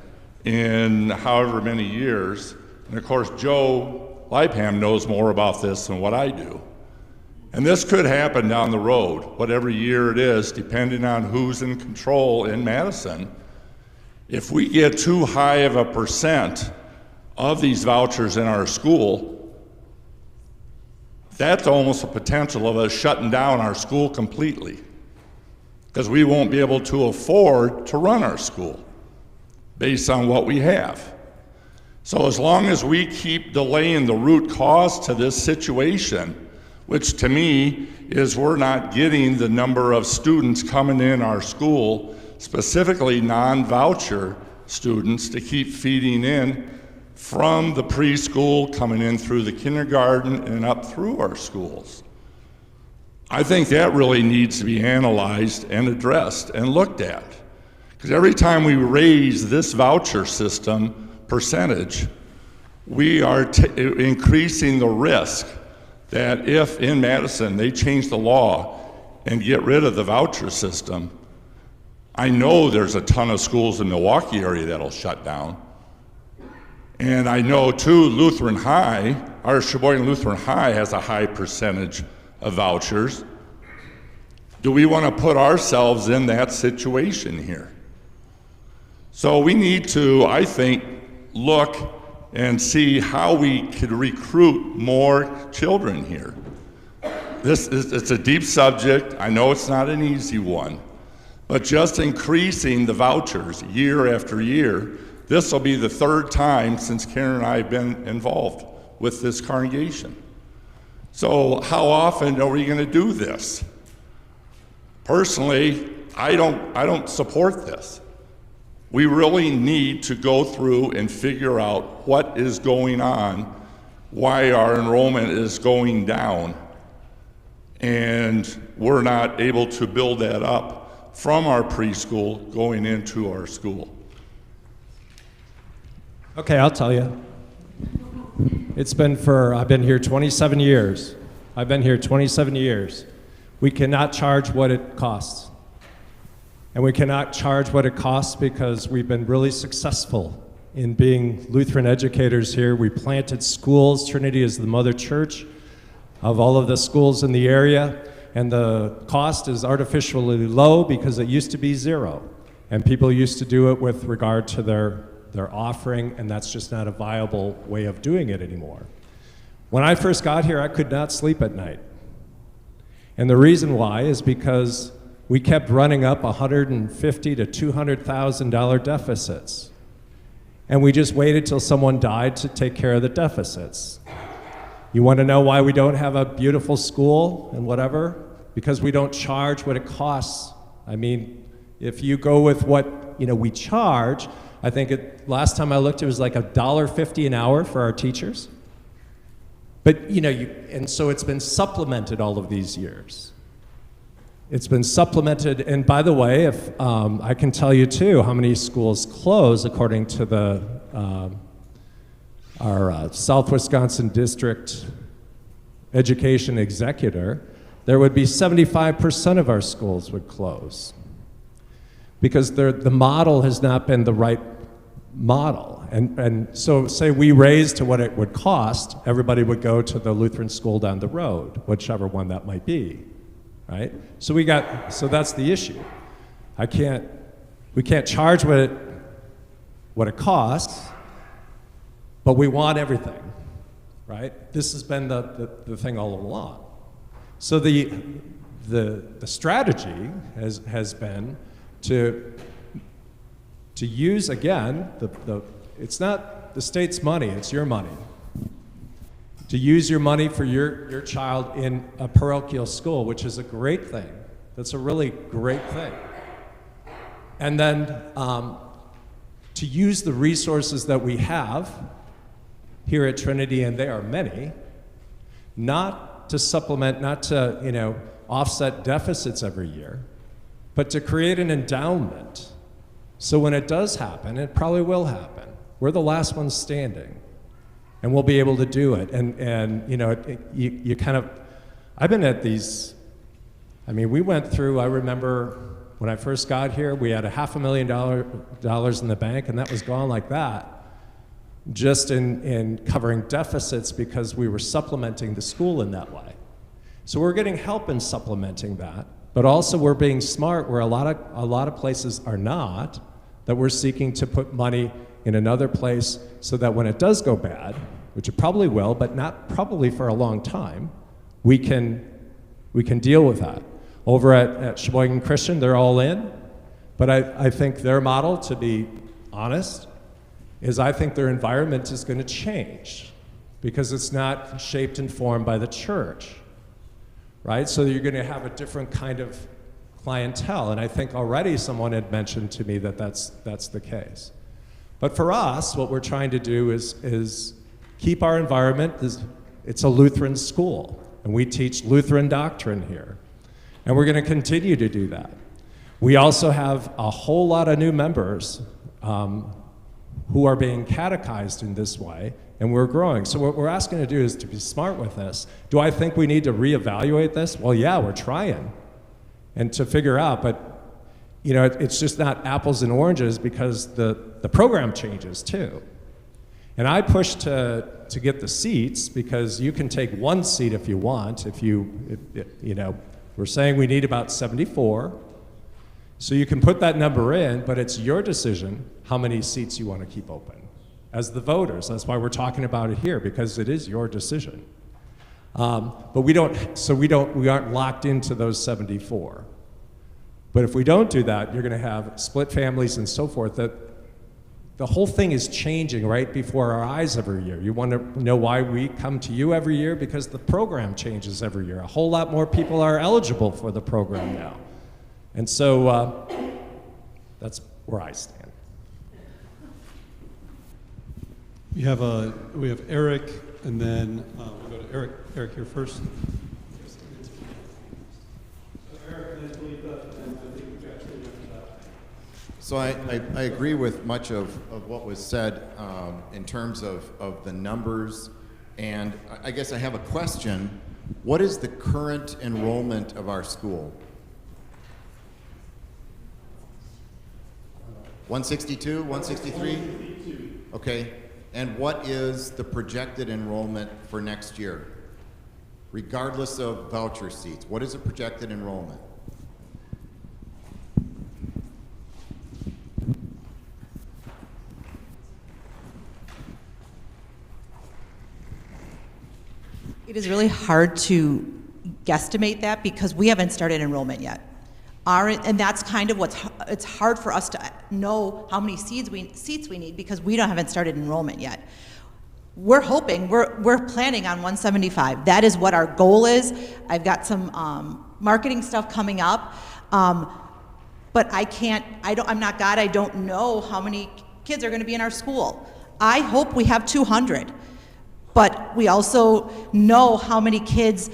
in however many years, and of course Joe Lipham knows more about this than what I do. And this could happen down the road, whatever year it is, depending on who's in control in Madison. If we get too high of a percent of these vouchers in our school, that's almost a potential of us shutting down our school completely, because we won't be able to afford to run our school based on what we have. So as long as we keep delaying the root cause to this situation, which to me is we're not getting the number of students coming in our school, specifically non-voucher students, to keep feeding in from the preschool, coming in through the kindergarten and up through our schools. I think that really needs to be analyzed and addressed and looked at. Because every time we raise this voucher system percentage, we are increasing the risk that if in Madison they change the law and get rid of the voucher system, I know there's a ton of schools in the Milwaukee area that'll shut down. And I know too, Lutheran High, our Sheboygan Lutheran High has a high percentage of vouchers. Do we want to put ourselves in that situation here? So we need to, I think, look and see how we could recruit more children here. It's a deep subject. I know it's not an easy one, but just increasing the vouchers year after year, this will be the third time since Karen and I have been involved with this congregation. So how often are we going to do this? Personally, I don't support this. We really need to go through and figure out what is going on, why our enrollment is going down, and we're not able to build that up from our preschool going into our school. Okay, I'll tell you. I've been here 27 years. I've been here 27 years. We cannot charge what it costs. And we cannot charge what it costs because we've been really successful in being Lutheran educators here. We planted schools. Trinity is the mother church of all of the schools in the area. And the cost is artificially low because it used to be zero. And people used to do it with regard to their offering, and that's just not a viable way of doing it anymore. When I first got here, I could not sleep at night. And the reason why is because we kept running up $150,000 to $200,000 deficits. And we just waited till someone died to take care of the deficits. You want to know why we don't have a beautiful school and whatever? Because we don't charge what it costs. I mean, if you go with what we charge, I think last time I looked, it was like $1.50 an hour for our teachers. But and so it's been supplemented all of these years. It's been supplemented, and by the way, if I can tell you too how many schools close according to our South Wisconsin District Education Executor, there would be 75% of our schools would close because the model has not been the right model. And so say we raised to what it would cost, everybody would go to the Lutheran school down the road, whichever one that might be, right? So that's the issue. We can't charge what it costs, but we want everything, right? This has been the thing all along. So the strategy has been to use, again, it's not the state's money, it's your money. To use your money for your child in a parochial school, which is a great thing. That's a really great thing. And then to use the resources that we have here at Trinity, and there are many, not to supplement, not to offset deficits every year, but to create an endowment. So when it does happen, it probably will happen, we're the last ones standing, and we'll be able to do it. And you kind of, I've been at these, we went through, I remember when I first got here, we had $500,000 in the bank, and that was gone like that, just in covering deficits because we were supplementing the school in that way. So we're getting help in supplementing that, but also we're being smart where a lot of places are not, that we're seeking to put money in another place so that when it does go bad, which it probably will, but not probably for a long time, we can deal with that. Over at Sheboygan Christian, they're all in, but I think their model, to be honest, is I think their environment is going to change because it's not shaped and formed by the church, right? So you're going to have a different kind of clientele, and I think already someone had mentioned to me that that's the case. But for us, what we're trying to do is keep our environment. It's a Lutheran school, and we teach Lutheran doctrine here, and we're going to continue to do that. We also have a whole lot of new members who are being catechized in this way, and we're growing. So what we're asking to do is to be smart with this. Do I think we need to reevaluate this? Well, yeah, we're trying, and to figure out, but it's just not apples and oranges because the program changes too. And I pushed to get the seats because you can take one seat if you want. We're saying we need about 74. So you can put that number in, but it's your decision how many seats you want to keep open as the voters. That's why we're talking about it here, because it is your decision. But we aren't locked into those 74. But if we don't do that, you're going to have split families and so forth. That the whole thing is changing right before our eyes every year. You want to know why we come to you every year? Because the program changes every year. A whole lot more people are eligible for the program now. And so that's where I stand. We have Eric, and then we'll go to Eric. Eric here first. So I agree with much of what was said in terms of the numbers, and I guess I have a question. What is the current enrollment of our school? 162, 163? Okay, and what is the projected enrollment for next year? Regardless of voucher seats, what is the projected enrollment? It is really hard to guesstimate that because we haven't started enrollment yet. And that's kind of it's hard for us to know how many seats we need because we haven't started enrollment yet. we're hoping, we're planning on 175. That is what our goal is. I've got some marketing stuff coming up, but I'm not God, I don't know how many kids are gonna be in our school. I hope we have 200, but we also know how many kids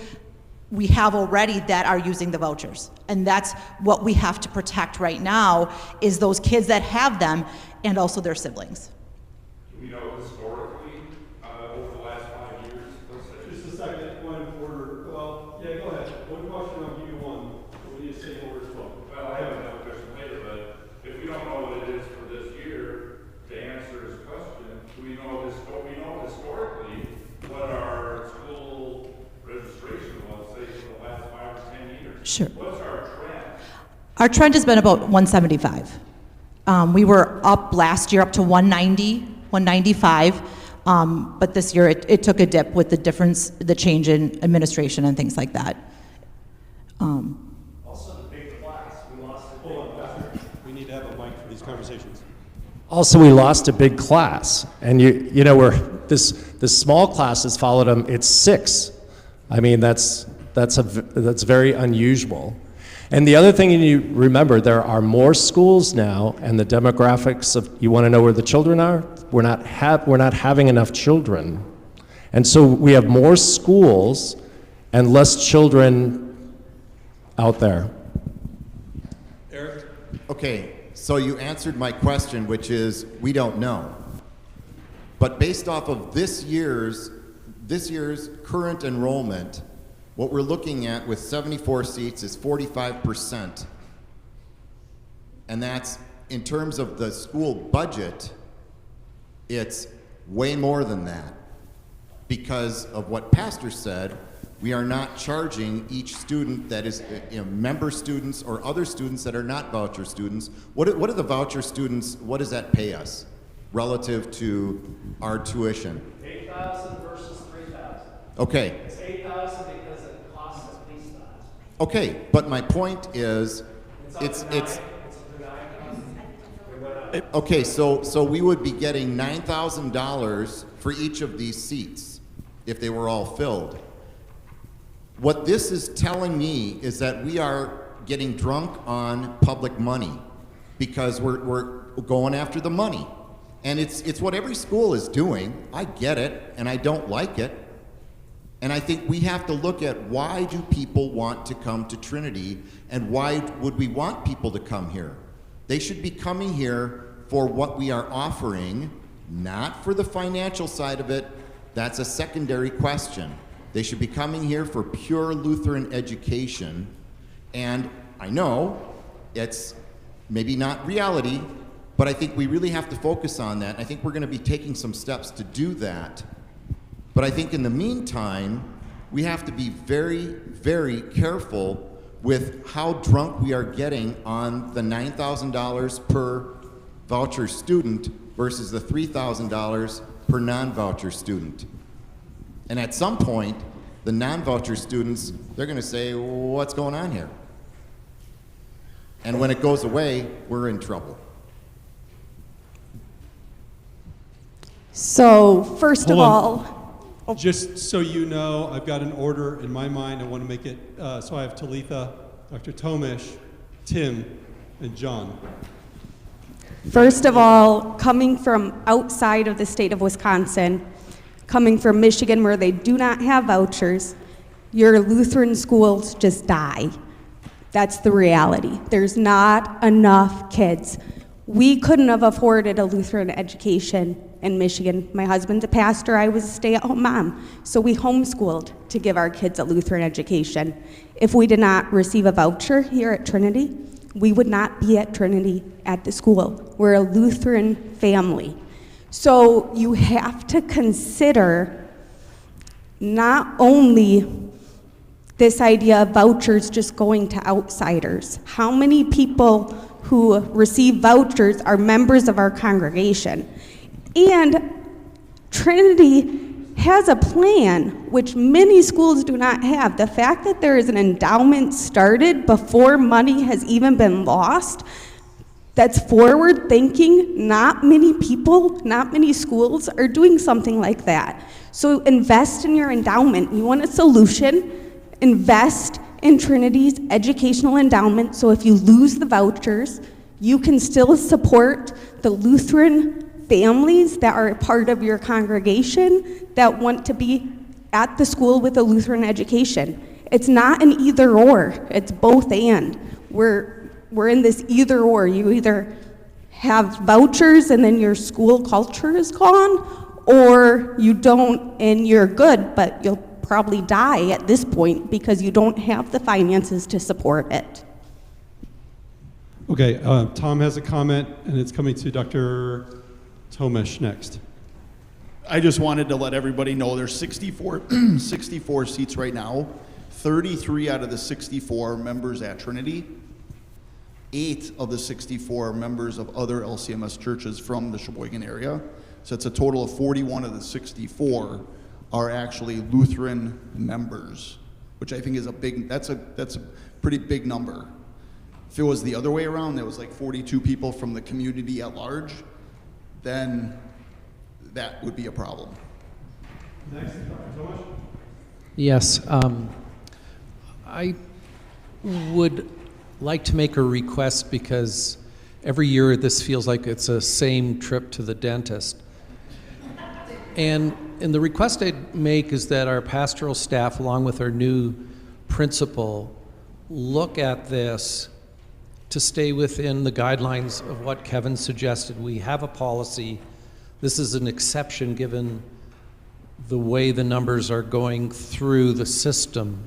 we have already that are using the vouchers. And that's what we have to protect right now, is those kids that have them and also their siblings. Do we know historically, over the last 5 years? Just a second, point of order. Well, yeah, go ahead. One question, I'll give you one. What do you say order as well? Well, I have another question later, but if we don't know what it is for this year, to answer his question, do we know historically what our school registration was, say, for the last 5 or 10 years? Sure. What's our trend? Our trend has been about 175. We were up last year up to 190, 195, but this year it took a dip with the change in administration and things like that. Also, the big class, we lost a big class. We need to have a mic for these conversations. Also, we lost a big class, and you know, this small class has followed them. It's 6. I mean, that's very unusual. And the other thing you remember, there are more schools now, and the demographics of, you want to know where the children are? We're not having enough children, and so we have more schools and less children out there. Eric? Okay, so you answered my question, which is, we don't know. But based off of this year's current enrollment, what we're looking at with 74 seats is 45%. And that's, in terms of the school budget, it's way more than that. Because of what Pastor said, we are not charging each student that is member students or other students that are not voucher students. What are the voucher students, what does that pay us relative to our tuition? 8,000 versus 3,000. Okay. It's 8,000 because it costs at least that. Okay, but my point is, it's okay, so we would be getting $9,000 for each of these seats if they were all filled. What this is telling me is that we are getting drunk on public money because we're going after the money. And it's what every school is doing. I get it, and I don't like it. And I think we have to look at, why do people want to come to Trinity, and why would we want people to come here? They should be coming here for what we are offering, not for the financial side of it. That's a secondary question. They should be coming here for pure Lutheran education. And I know it's maybe not reality, but I think we really have to focus on that. I think we're going to be taking some steps to do that. But I think in the meantime, we have to be very, very careful with how drunk we are getting on the $9,000 per voucher student versus the $3,000 per non-voucher student. And at some point, the non-voucher students, they're going to say, what's going on here? And when it goes away, we're in trouble. So, first of all, just so you know, I've got an order in my mind. I want to make it, so I have Talitha, Dr. Tomish, Tim, and John. First of all, coming from outside of the state of Wisconsin, coming from Michigan where they do not have vouchers, your Lutheran schools just die. That's the reality. There's not enough kids. We couldn't have afforded a Lutheran education in Michigan. My husband's a pastor, I was a stay-at-home mom. So we homeschooled to give our kids a Lutheran education. If we did not receive a voucher here at Trinity, we would not be at Trinity at the school. We're a Lutheran family. So you have to consider not only this idea of vouchers just going to outsiders. How many people who receive vouchers are members of our congregation? And Trinity has a plan, which many schools do not have. The fact that there is an endowment started before money has even been lost That's forward thinking. Not many people, not many schools are doing something like that. So invest in your endowment. You want a solution, invest in Trinity's educational endowment, so if you lose the vouchers, you can still support the Lutheran families that are a part of your congregation that want to be at the school with a Lutheran education. It's not an either or, it's both and. We're in this either or. You either have vouchers and then your school culture is gone, or you don't and you're good, but you'll probably die at this point because you don't have the finances to support it. Okay, Tom has a comment, and it's coming to Dr. Tomesh next. I just wanted to let everybody know there's 64 seats right now. 33 out of the 64 members at Trinity. 8 of the 64 are members of other LCMS churches from the Sheboygan area. So it's a total of 41 of the 64 are actually Lutheran members, which I think is that's a pretty big number. If it was the other way around, there was like 42 people from the community at large, then that would be a problem. Next, Dr. Tomesh. Yes, I would like to make a request because every year this feels like it's a same trip to the dentist. And the request I'd make is that our pastoral staff, along with our new principal, look at this to stay within the guidelines of what Kevin suggested. We have a policy. This is an exception given the way the numbers are going through the system.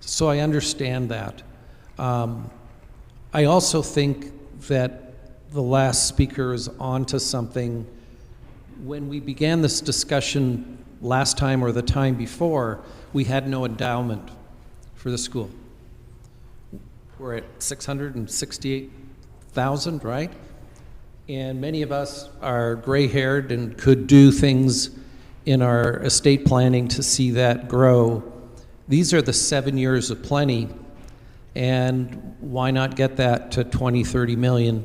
So I understand that. I also think that the last speaker is onto something. When we began this discussion last time or the time before, we had no endowment for the school. We're at 668,000, right? And many of us are gray-haired and could do things in our estate planning to see that grow. These are the 7 years of plenty, and why not get that to 20, 30 million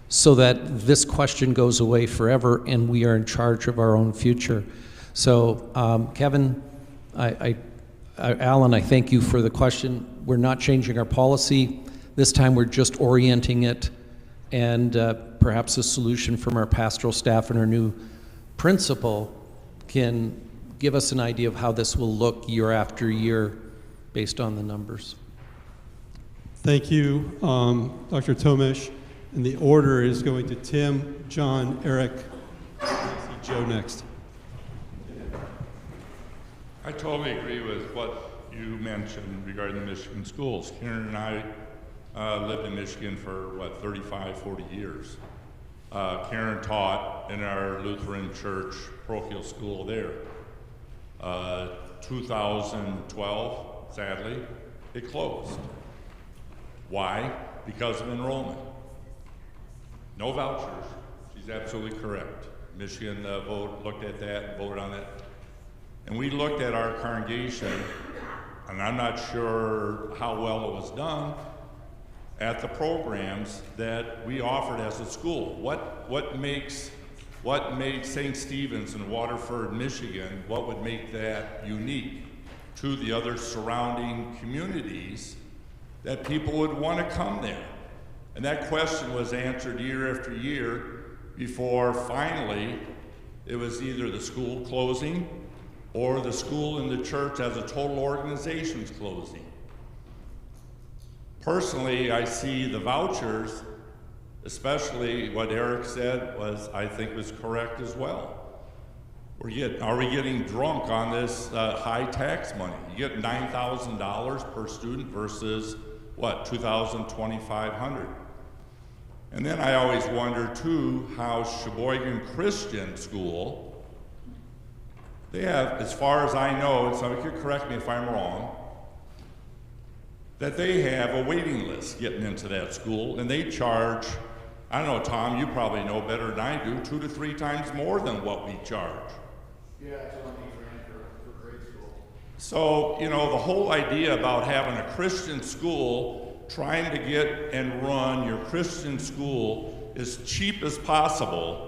so that this question goes away forever and we are in charge of our own future. So Kevin, Alan, I thank you for the question. We're not changing our policy. This time we're just orienting it, and perhaps a solution from our pastoral staff and our new principal can give us an idea of how this will look year after year based on the numbers. Thank you, Dr. Tomesh. And the order is going to Tim, John, Eric, Joe next. I totally agree with what you mentioned regarding the Michigan schools. Karen and I lived in Michigan for, 35, 40 years. Karen taught in our Lutheran Church parochial school there. 2012, sadly, it closed. Why? Because of enrollment. No vouchers. She's absolutely correct. Michigan looked at that and voted on that. And we looked at our congregation, and I'm not sure how well it was done, at the programs that we offered as a school. What made St. Stephen's in Waterford, Michigan, what would make that unique to the other surrounding communities that people would want to come there? And that question was answered year after year before finally it was either the school closing or the school and the church as a total organization's closing. Personally, I see the vouchers, especially what Eric said I think was correct as well. Are we getting drunk on this high tax money? You get $9,000 per student versus what, $2,000, $2,500. And then I always wonder too how Sheboygan Christian School, they have, as far as I know, and somebody could correct me if I'm wrong, that they have a waiting list getting into that school, and they charge, I don't know, Tom, you probably know better than I do, 2 to 3 times more than what we charge. Yeah, it's $20,000 for grade school. So, the whole idea about having a Christian school trying to get and run your Christian school as cheap as possible.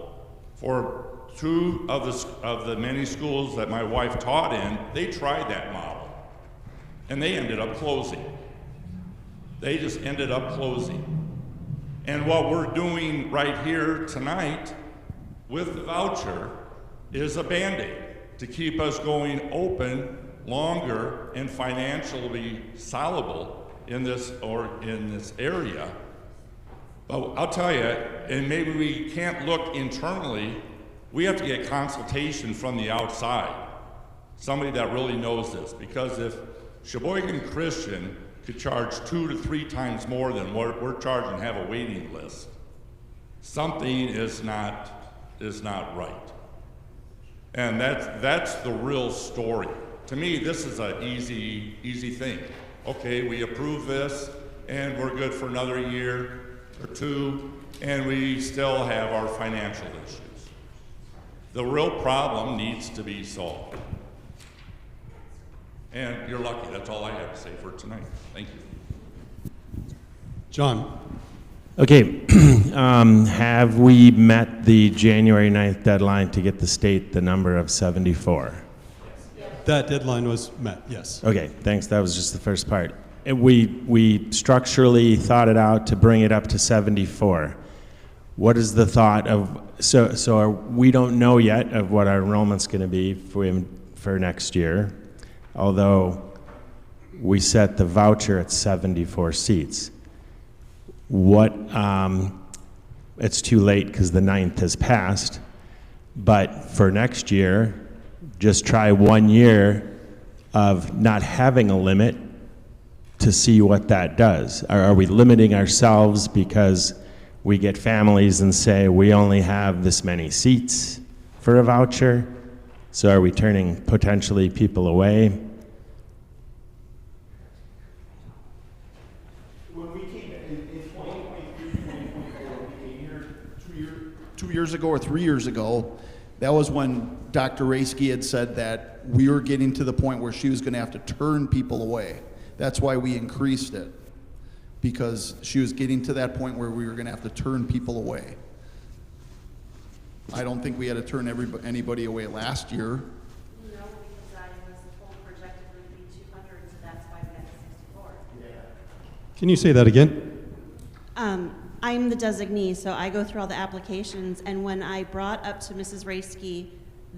For two of the many schools that my wife taught in, they tried that model, and they ended up closing. They just ended up closing. And what we're doing right here tonight with the voucher is a Band-Aid to keep us going open longer and financially solvable in this area. But I'll tell you, and maybe we can't look internally, we have to get consultation from the outside, somebody that really knows this, because if Sheboygan Christian could charge 2 to 3 times more than what we're charging and have a waiting list, something is not right. And that's the real story. To me, this is an easy thing. Okay, we approve this, and we're good for another year or 2, and we still have our financial issues. The real problem needs to be solved. And you're lucky. That's all I have to say for tonight. Thank you. John. Okay, have we met the January 9th deadline to get the state the number of 74? That deadline was met, yes. Okay, thanks. That was just the first part. And we structurally thought it out to bring it up to 74. What is the thought of, we don't know yet of what our enrollment's going to be for next year, although we set the voucher at 74 seats. It's too late because the 9th has passed, but for next year, just try 1 year of not having a limit to see what that does. Are we limiting ourselves because we get families and say we only have this many seats for a voucher? So are we turning potentially people away? When we came in 2023, 2024, we came here 2 years ago or 3 years ago, that was when Dr. Raski had said that we were getting to the point where she was going to have to turn people away. That's why we increased it, because she was getting to that point where we were going to have to turn people away. I don't think we had to turn anybody away last year. No, because I was told projected would be 200, so that's why we got to 64. Yeah. Can you say that again? I'm the designee, so I go through all the applications, and when I brought up to Mrs. Raski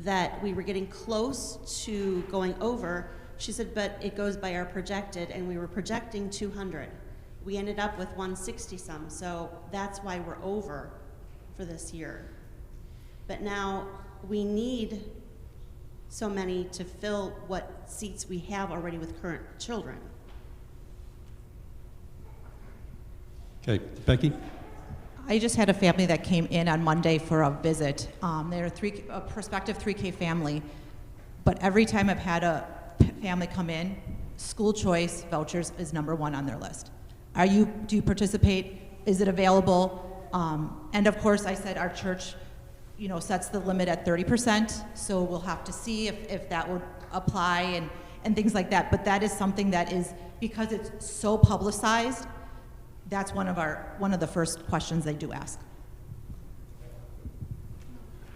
that we were getting close to going over, she said, but it goes by our projected, and we were projecting 200. We ended up with 160 some, so that's why we're over for this year. But now we need so many to fill what seats we have already with current children. Okay, Becky? I just had a family that came in on Monday for a visit. They're a prospective 3K family, but every time I've had a family come in, school choice vouchers is #1 on their list. Do you participate? Is it available? And of course, I said our church, sets the limit at 30%, so we'll have to see if that would apply and things like that. But that is something that is, because it's so publicized, that's one of the first questions they do ask.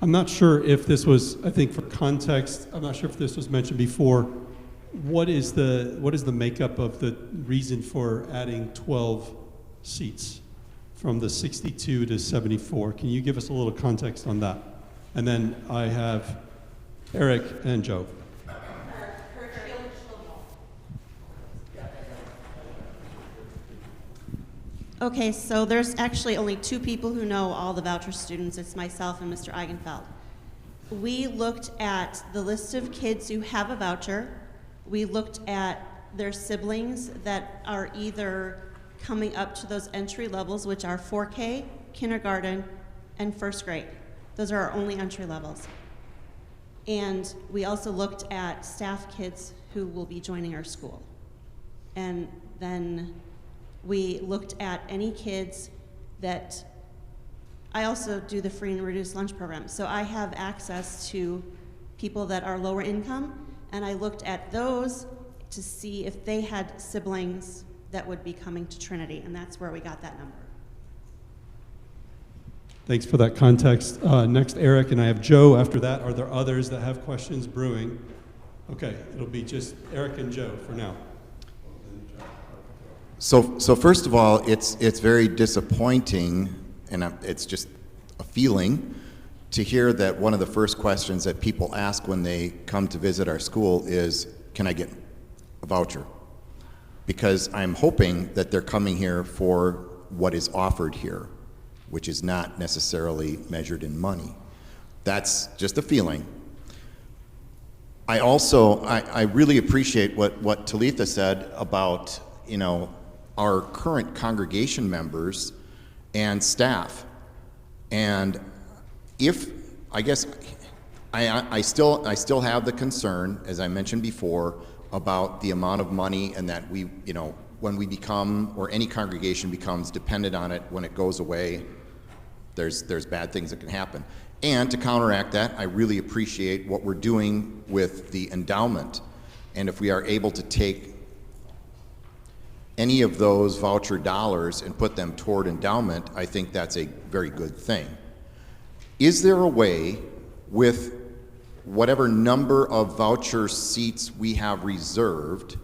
I'm not sure if this was, I think for context, I'm not sure if this was mentioned before. What is the makeup of the reason for adding 12 seats from the 62 to 74? Can you give us a little context on that? And then I have Eric and Joe. Okay, so there's actually only 2 people who know all the voucher students. It's myself and Mr. Eigenfeld. We looked at the list of kids who have a voucher. We looked at their siblings that are either coming up to those entry levels, which are 4K, kindergarten, and 1st grade. Those are our only entry levels. And we also looked at staff kids who will be joining our school. And then we looked at any kids that, I also do the free and reduced lunch program. So I have access to people that are lower income, and I looked at those to see if they had siblings that would be coming to Trinity, and that's where we got that number. Thanks for that context. Next, Eric, and I have Joe after that. Are there others that have questions brewing? Okay, it'll be just Eric and Joe for now. So first of all, it's very disappointing, and it's just a feeling to hear that one of the first questions that people ask when they come to visit our school is, can I get a voucher? Because I'm hoping that they're coming here for what is offered here, which is not necessarily measured in money. That's just a feeling. I really appreciate what Talitha said about, you know, our current congregation members and staff. And if, I guess, I still have the concern, as I mentioned before, about the amount of money, and that we, you know, when we become, or any congregation becomes dependent on it, when it goes away, there's bad things that can happen. And to counteract that, I really appreciate what we're doing with the endowment. And if we are able to take any of those voucher dollars and put them toward endowment, I think that's a very good thing. Is there a way, with whatever number of voucher seats we have reserved,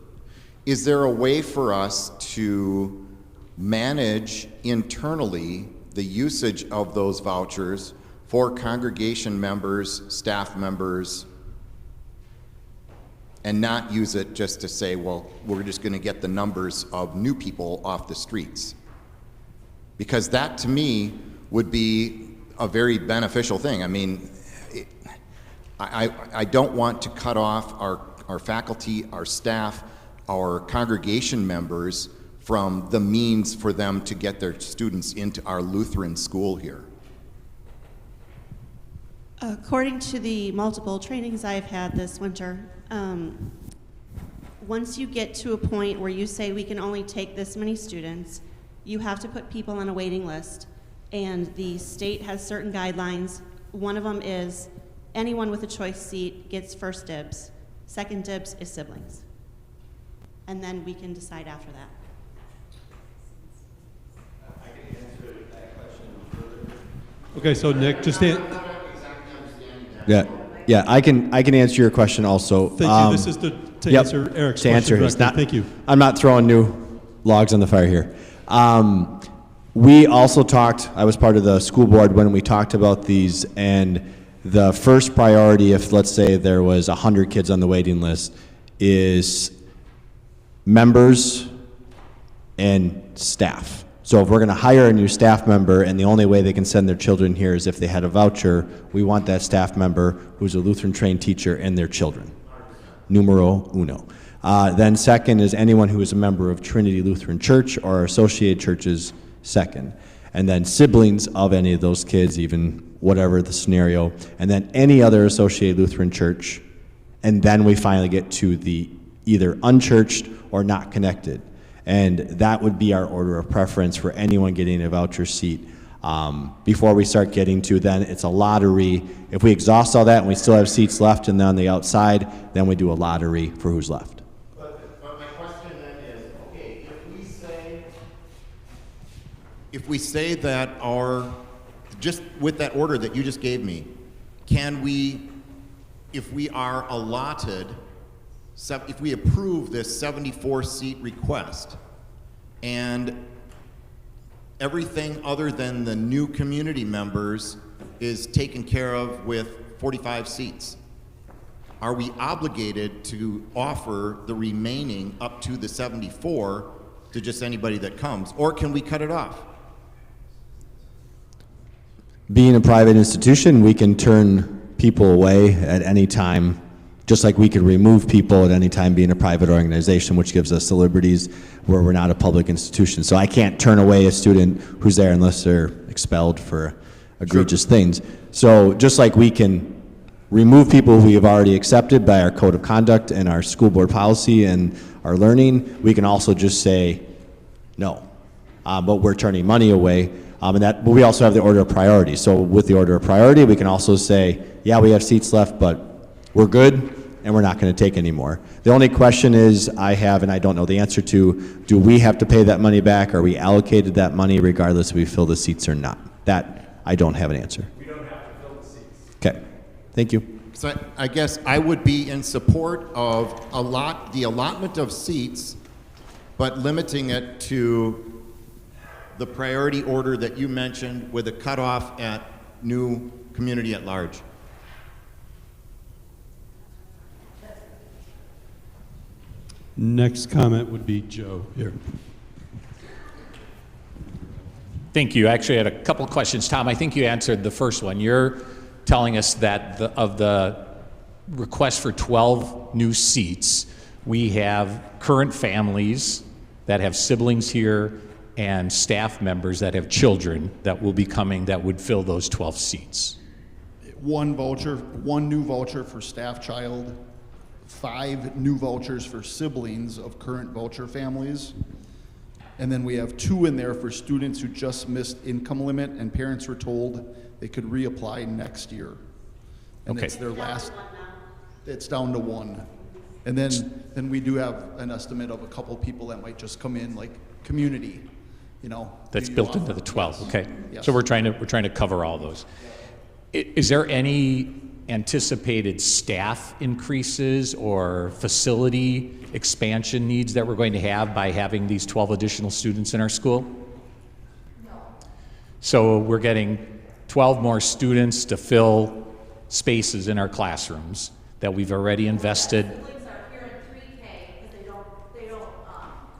is there a way for us to manage internally the usage of those vouchers for congregation members, staff members, and not use it just to say, well, we're just going to get the numbers of new people off the streets? Because that, to me, would be a very beneficial thing. I mean, I don't want to cut off our faculty, our staff, our congregation members from the means for them to get their students into our Lutheran school here. According to the multiple trainings I've had this winter, once you get to a point where you say we can only take this many students, you have to put people on a waiting list. And the state has certain guidelines. One of them is anyone with a choice seat gets first dibs. Second dibs is siblings. And then we can decide after that. I can answer that question further. Okay, so Nick, just Yeah, I can answer your question also. Thank you. This is to answer Eric's question directly. Thank you. I'm not throwing new logs on the fire here. We also talked, I was part of the school board when we talked about these, and the first priority, if let's say there was 100 kids on the waiting list, is members and staff. So if we're going to hire a new staff member and the only way they can send their children here is if they had a voucher, we want that staff member who's a Lutheran trained teacher and their children. Numero uno. Then second is anyone who is a member of Trinity Lutheran Church or associated churches, second. And then siblings of any of those kids, even whatever the scenario. And then any other associated Lutheran church. And then we finally get to the either unchurched or not connected. And that would be our order of preference for anyone getting a voucher seat. Before we start getting to, then it's a lottery. If we exhaust all that and we still have seats left and then on the outside, then we do a lottery for who's left. But my question then is, okay, if we say that just with that order that you just gave me, can we, if we are allotted, if we approve this 74-seat request and everything other than the new community members is taken care of with 45 seats, are we obligated to offer the remaining up to the 74 to just anybody that comes, or can we cut it off? Being a private institution, we can turn people away at any time, just like we could remove people at any time being a private organization, which gives us the liberties where we're not a public institution. So I can't turn away a student who's there unless they're expelled for egregious things. So just like we can remove people who we have already accepted by our code of conduct and our school board policy and our learning, we can also just say no. But we're turning money away. But we also have the order of priority. So with the order of priority, we can also say, yeah, we have seats left, but we're good. and we're not going to take any more. The only question is I have, and I don't know the answer to, do we have to pay that money back? Are we allocated that money regardless if we fill the seats or not? That I don't have an answer. We don't have to fill the seats. Okay, thank you. So I guess I would be in support of the allotment of seats, but limiting it to the priority order that you mentioned with a cutoff at new community at large. Next comment would be Joe here. Thank you. I actually had a couple of questions. Tom, I think you answered the first one. You're telling us that of the request for 12 new seats, we have current families that have siblings here and staff members that have children that will be coming that would fill those 12 seats. One new voucher for staff child, 5 new vouchers for siblings of current voucher families. And then we have 2 in there for students who just missed income limit and parents were told they could reapply next year. And Okay. it's their last, it's down to 1. And then we do have an estimate of a couple people that might just come in, like community, you know. That's do you built into offer- the 12, okay. Yes. So we're trying to cover all those. Is there any anticipated staff increases or facility expansion needs that we're going to have by having these 12 additional students in our school? No. So we're getting 12 more students to fill spaces in our classrooms that we've already invested. Siblings are here in 3K because they don't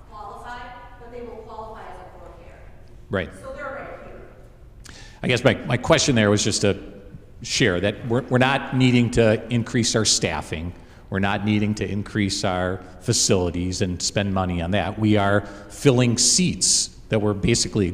qualify, but they will qualify as a 4K. Right. So they're right here. I guess my question there was just to share that we're not needing to increase our staffing. We're not needing to increase our facilities and spend money on that. We are filling seats that we're basically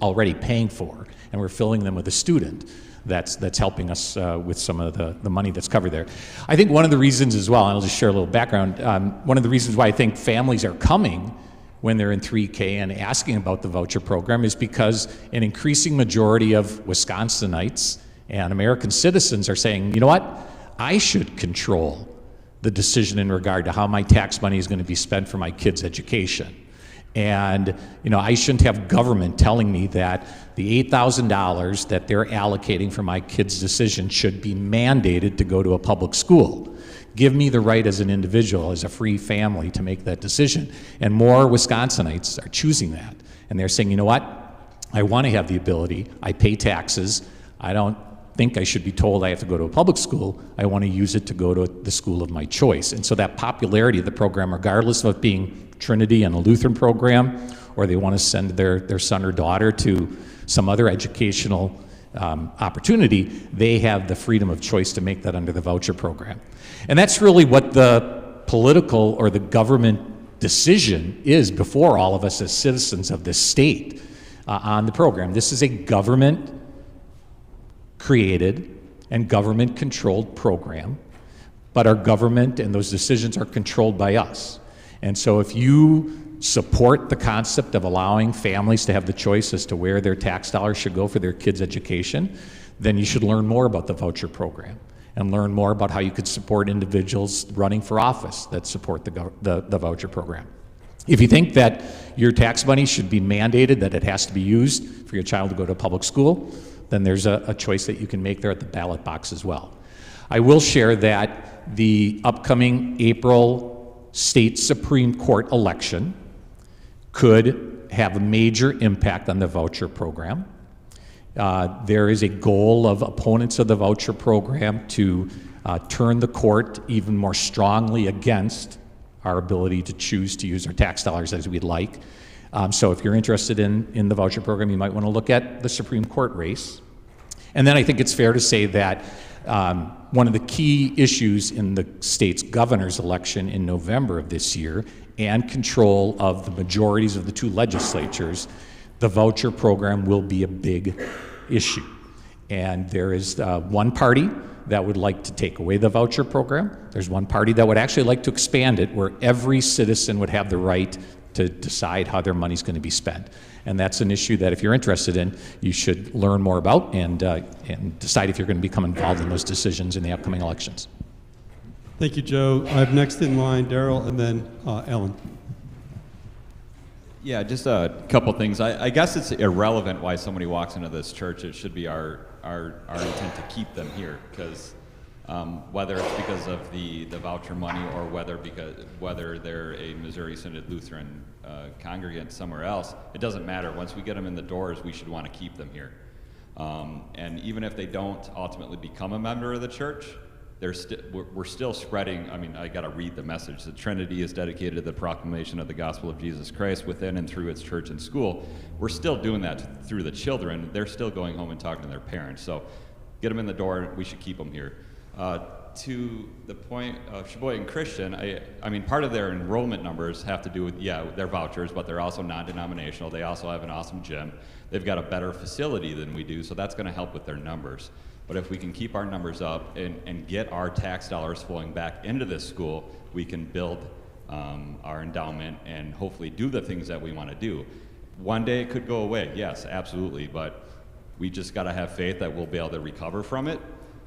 already paying for, and we're filling them with a student that's helping us with some of the money that's covered there. I think one of the reasons as well, and I'll just share a little background, one of the reasons why I think families are coming when they're in 3K and asking about the voucher program is because an increasing majority of Wisconsinites and American citizens are saying, you know what, I should control the decision in regard to how my tax money is going to be spent for my kids' education. And I shouldn't have government telling me that the $8,000 that they're allocating for my kids' decision should be mandated to go to a public school. Give me the right as an individual, as a free family, to make that decision. And more Wisconsinites are choosing that. And they're saying, you know what, I want to have the ability, I pay taxes, I don't think I should be told I have to go to a public school. I want to use it to go to the school of my choice. And so that popularity of the program, regardless of it being Trinity and a Lutheran program, or they want to send their son or daughter to some other educational opportunity, they have the freedom of choice to make that under the voucher program. And that's really what the political or the government decision is before all of us as citizens of this state on the program. This is a government created and government controlled program, but our government and those decisions are controlled by us. And so if you support the concept of allowing families to have the choice as to where their tax dollars should go for their kids' education, then you should learn more about the voucher program and learn more about how you could support individuals running for office that support the voucher program. If you think that your tax money should be mandated, that it has to be used for your child to go to a public school, then there's a choice that you can make there at the ballot box as well. I will share that the upcoming April state Supreme Court election could have a major impact on the voucher program. There is a goal of opponents of the voucher program to turn the court even more strongly against our ability to choose to use our tax dollars as we'd like. So if you're interested in the voucher program, you might want to look at the Supreme Court race. And then I think it's fair to say that one of the key issues in the state's governor's election in November of this year, and control of the majorities of the 2 legislatures, the voucher program will be a big issue. And there is one party that would like to take away the voucher program. There's one party that would actually like to expand it, where every citizen would have the right to decide how their money's going to be spent. And that's an issue that if you're interested in, you should learn more about and decide if you're going to become involved in those decisions in the upcoming elections. Thank you, Joe. I have next in line Daryl and then Ellen. Yeah, just a couple things. I guess it's irrelevant why somebody walks into this church. It should be our intent to keep them here, because whether it's because of the voucher money or whether they're a Missouri Synod Lutheran congregant somewhere else, it doesn't matter. Once we get them in the doors, we should want to keep them here. And even if they don't ultimately become a member of the church, we're still spreading. I mean, I got to read the message. The Trinity is dedicated to the proclamation of the gospel of Jesus Christ within and through its church and school. We're still doing that through the children. They're still going home and talking to their parents. So get them in the door. We should keep them here. To the point of Sheboygan Christian, I mean, part of their enrollment numbers have to do with, their vouchers, but they're also non-denominational. They also have an awesome gym. They've got a better facility than we do, so that's going to help with their numbers. But if we can keep our numbers up and get our tax dollars flowing back into this school, we can build our endowment and hopefully do the things that we want to do. One day it could go away, yes, absolutely, but we just got to have faith that we'll be able to recover from it.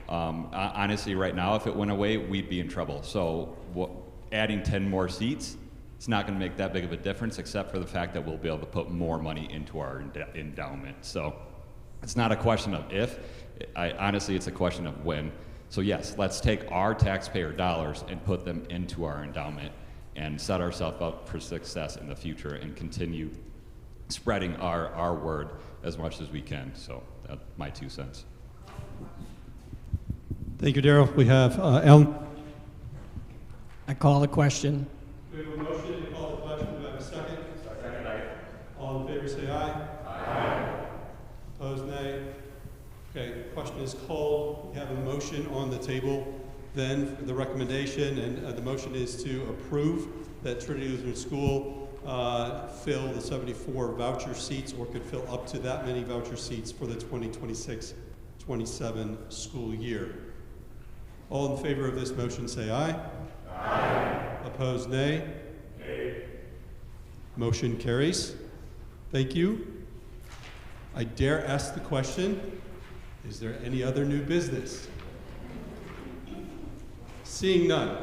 Honestly, right now, if it went away, we'd be in trouble. So adding 10 more seats, it's not going to make that big of a difference, except for the fact that we'll be able to put more money into our endowment. So it's not a question of if. Honestly, it's a question of when. So yes, let's take our taxpayer dollars and put them into our endowment and set ourselves up for success in the future and continue spreading our word as much as we can. So that's my 2 cents. Thank you, Daryl. We have Ellen. I call the question. We have a motion to call the question. Do I have a second? Second. All in favor say aye. Aye. Opposed, nay. Okay, the question is called. We have a motion on the table then for the recommendation, and the motion is to approve that Trinity Lutheran School fill the 74 voucher seats, or could fill up to that many voucher seats for the 2026-27 school year. All in favor of this motion say aye. Aye. Opposed, nay. Nay. Motion carries. Thank you. I dare ask the question, is there any other new business? Seeing none,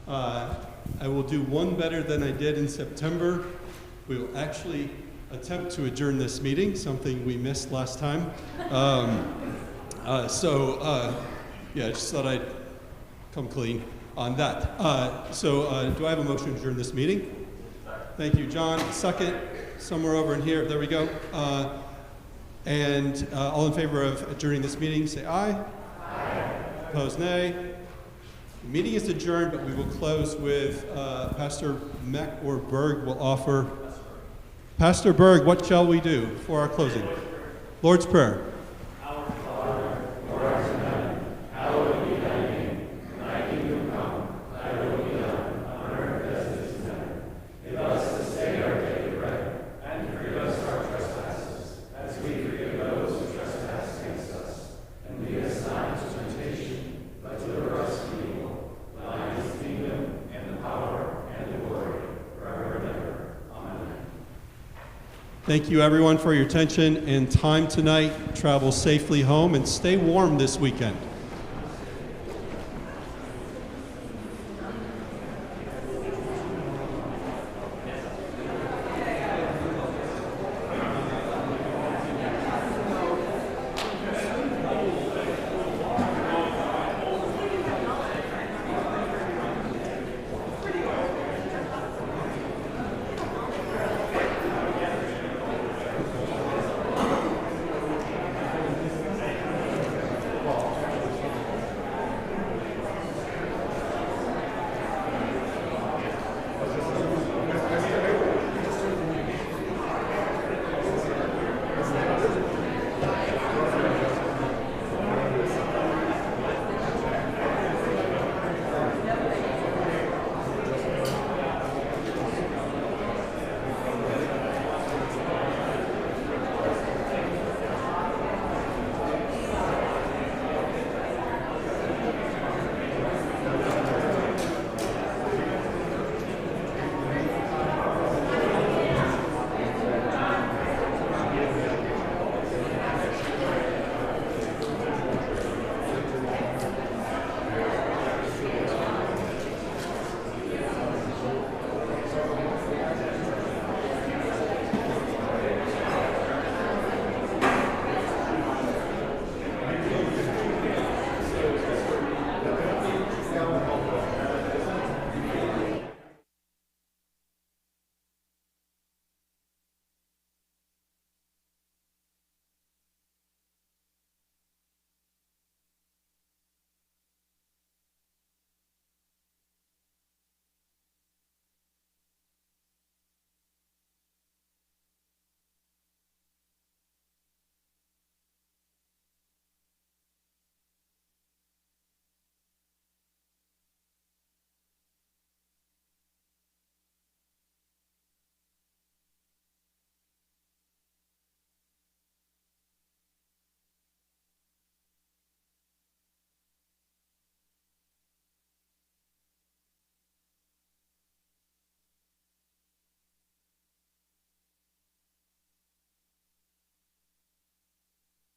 I will do one better than I did in September. We will actually attempt to adjourn this meeting, something we missed last time. Yeah, I just thought I'd come clean on that. Do I have a motion to adjourn this meeting? Thank you, John. Second, somewhere over in here. There we go. All in favor of adjourning this meeting, say aye. Aye. Opposed, nay. The meeting is adjourned, but we will close with Pastor Meck or Berg will offer. Pastor Berg, what shall we do for our closing? Lord's Prayer. Our Father, who art in heaven, hallowed be thy name. Thy kingdom come, thy will be done, on earth as it is in heaven. Give us this day our daily bread, and forgive us our trespasses, as we forgive those who trespass against us. And lead us not into temptation, but deliver us from evil. Thine is the kingdom, and the power, and the glory, forever and ever. Amen. Thank you, everyone, for your attention and time tonight. Travel safely home and stay warm this weekend.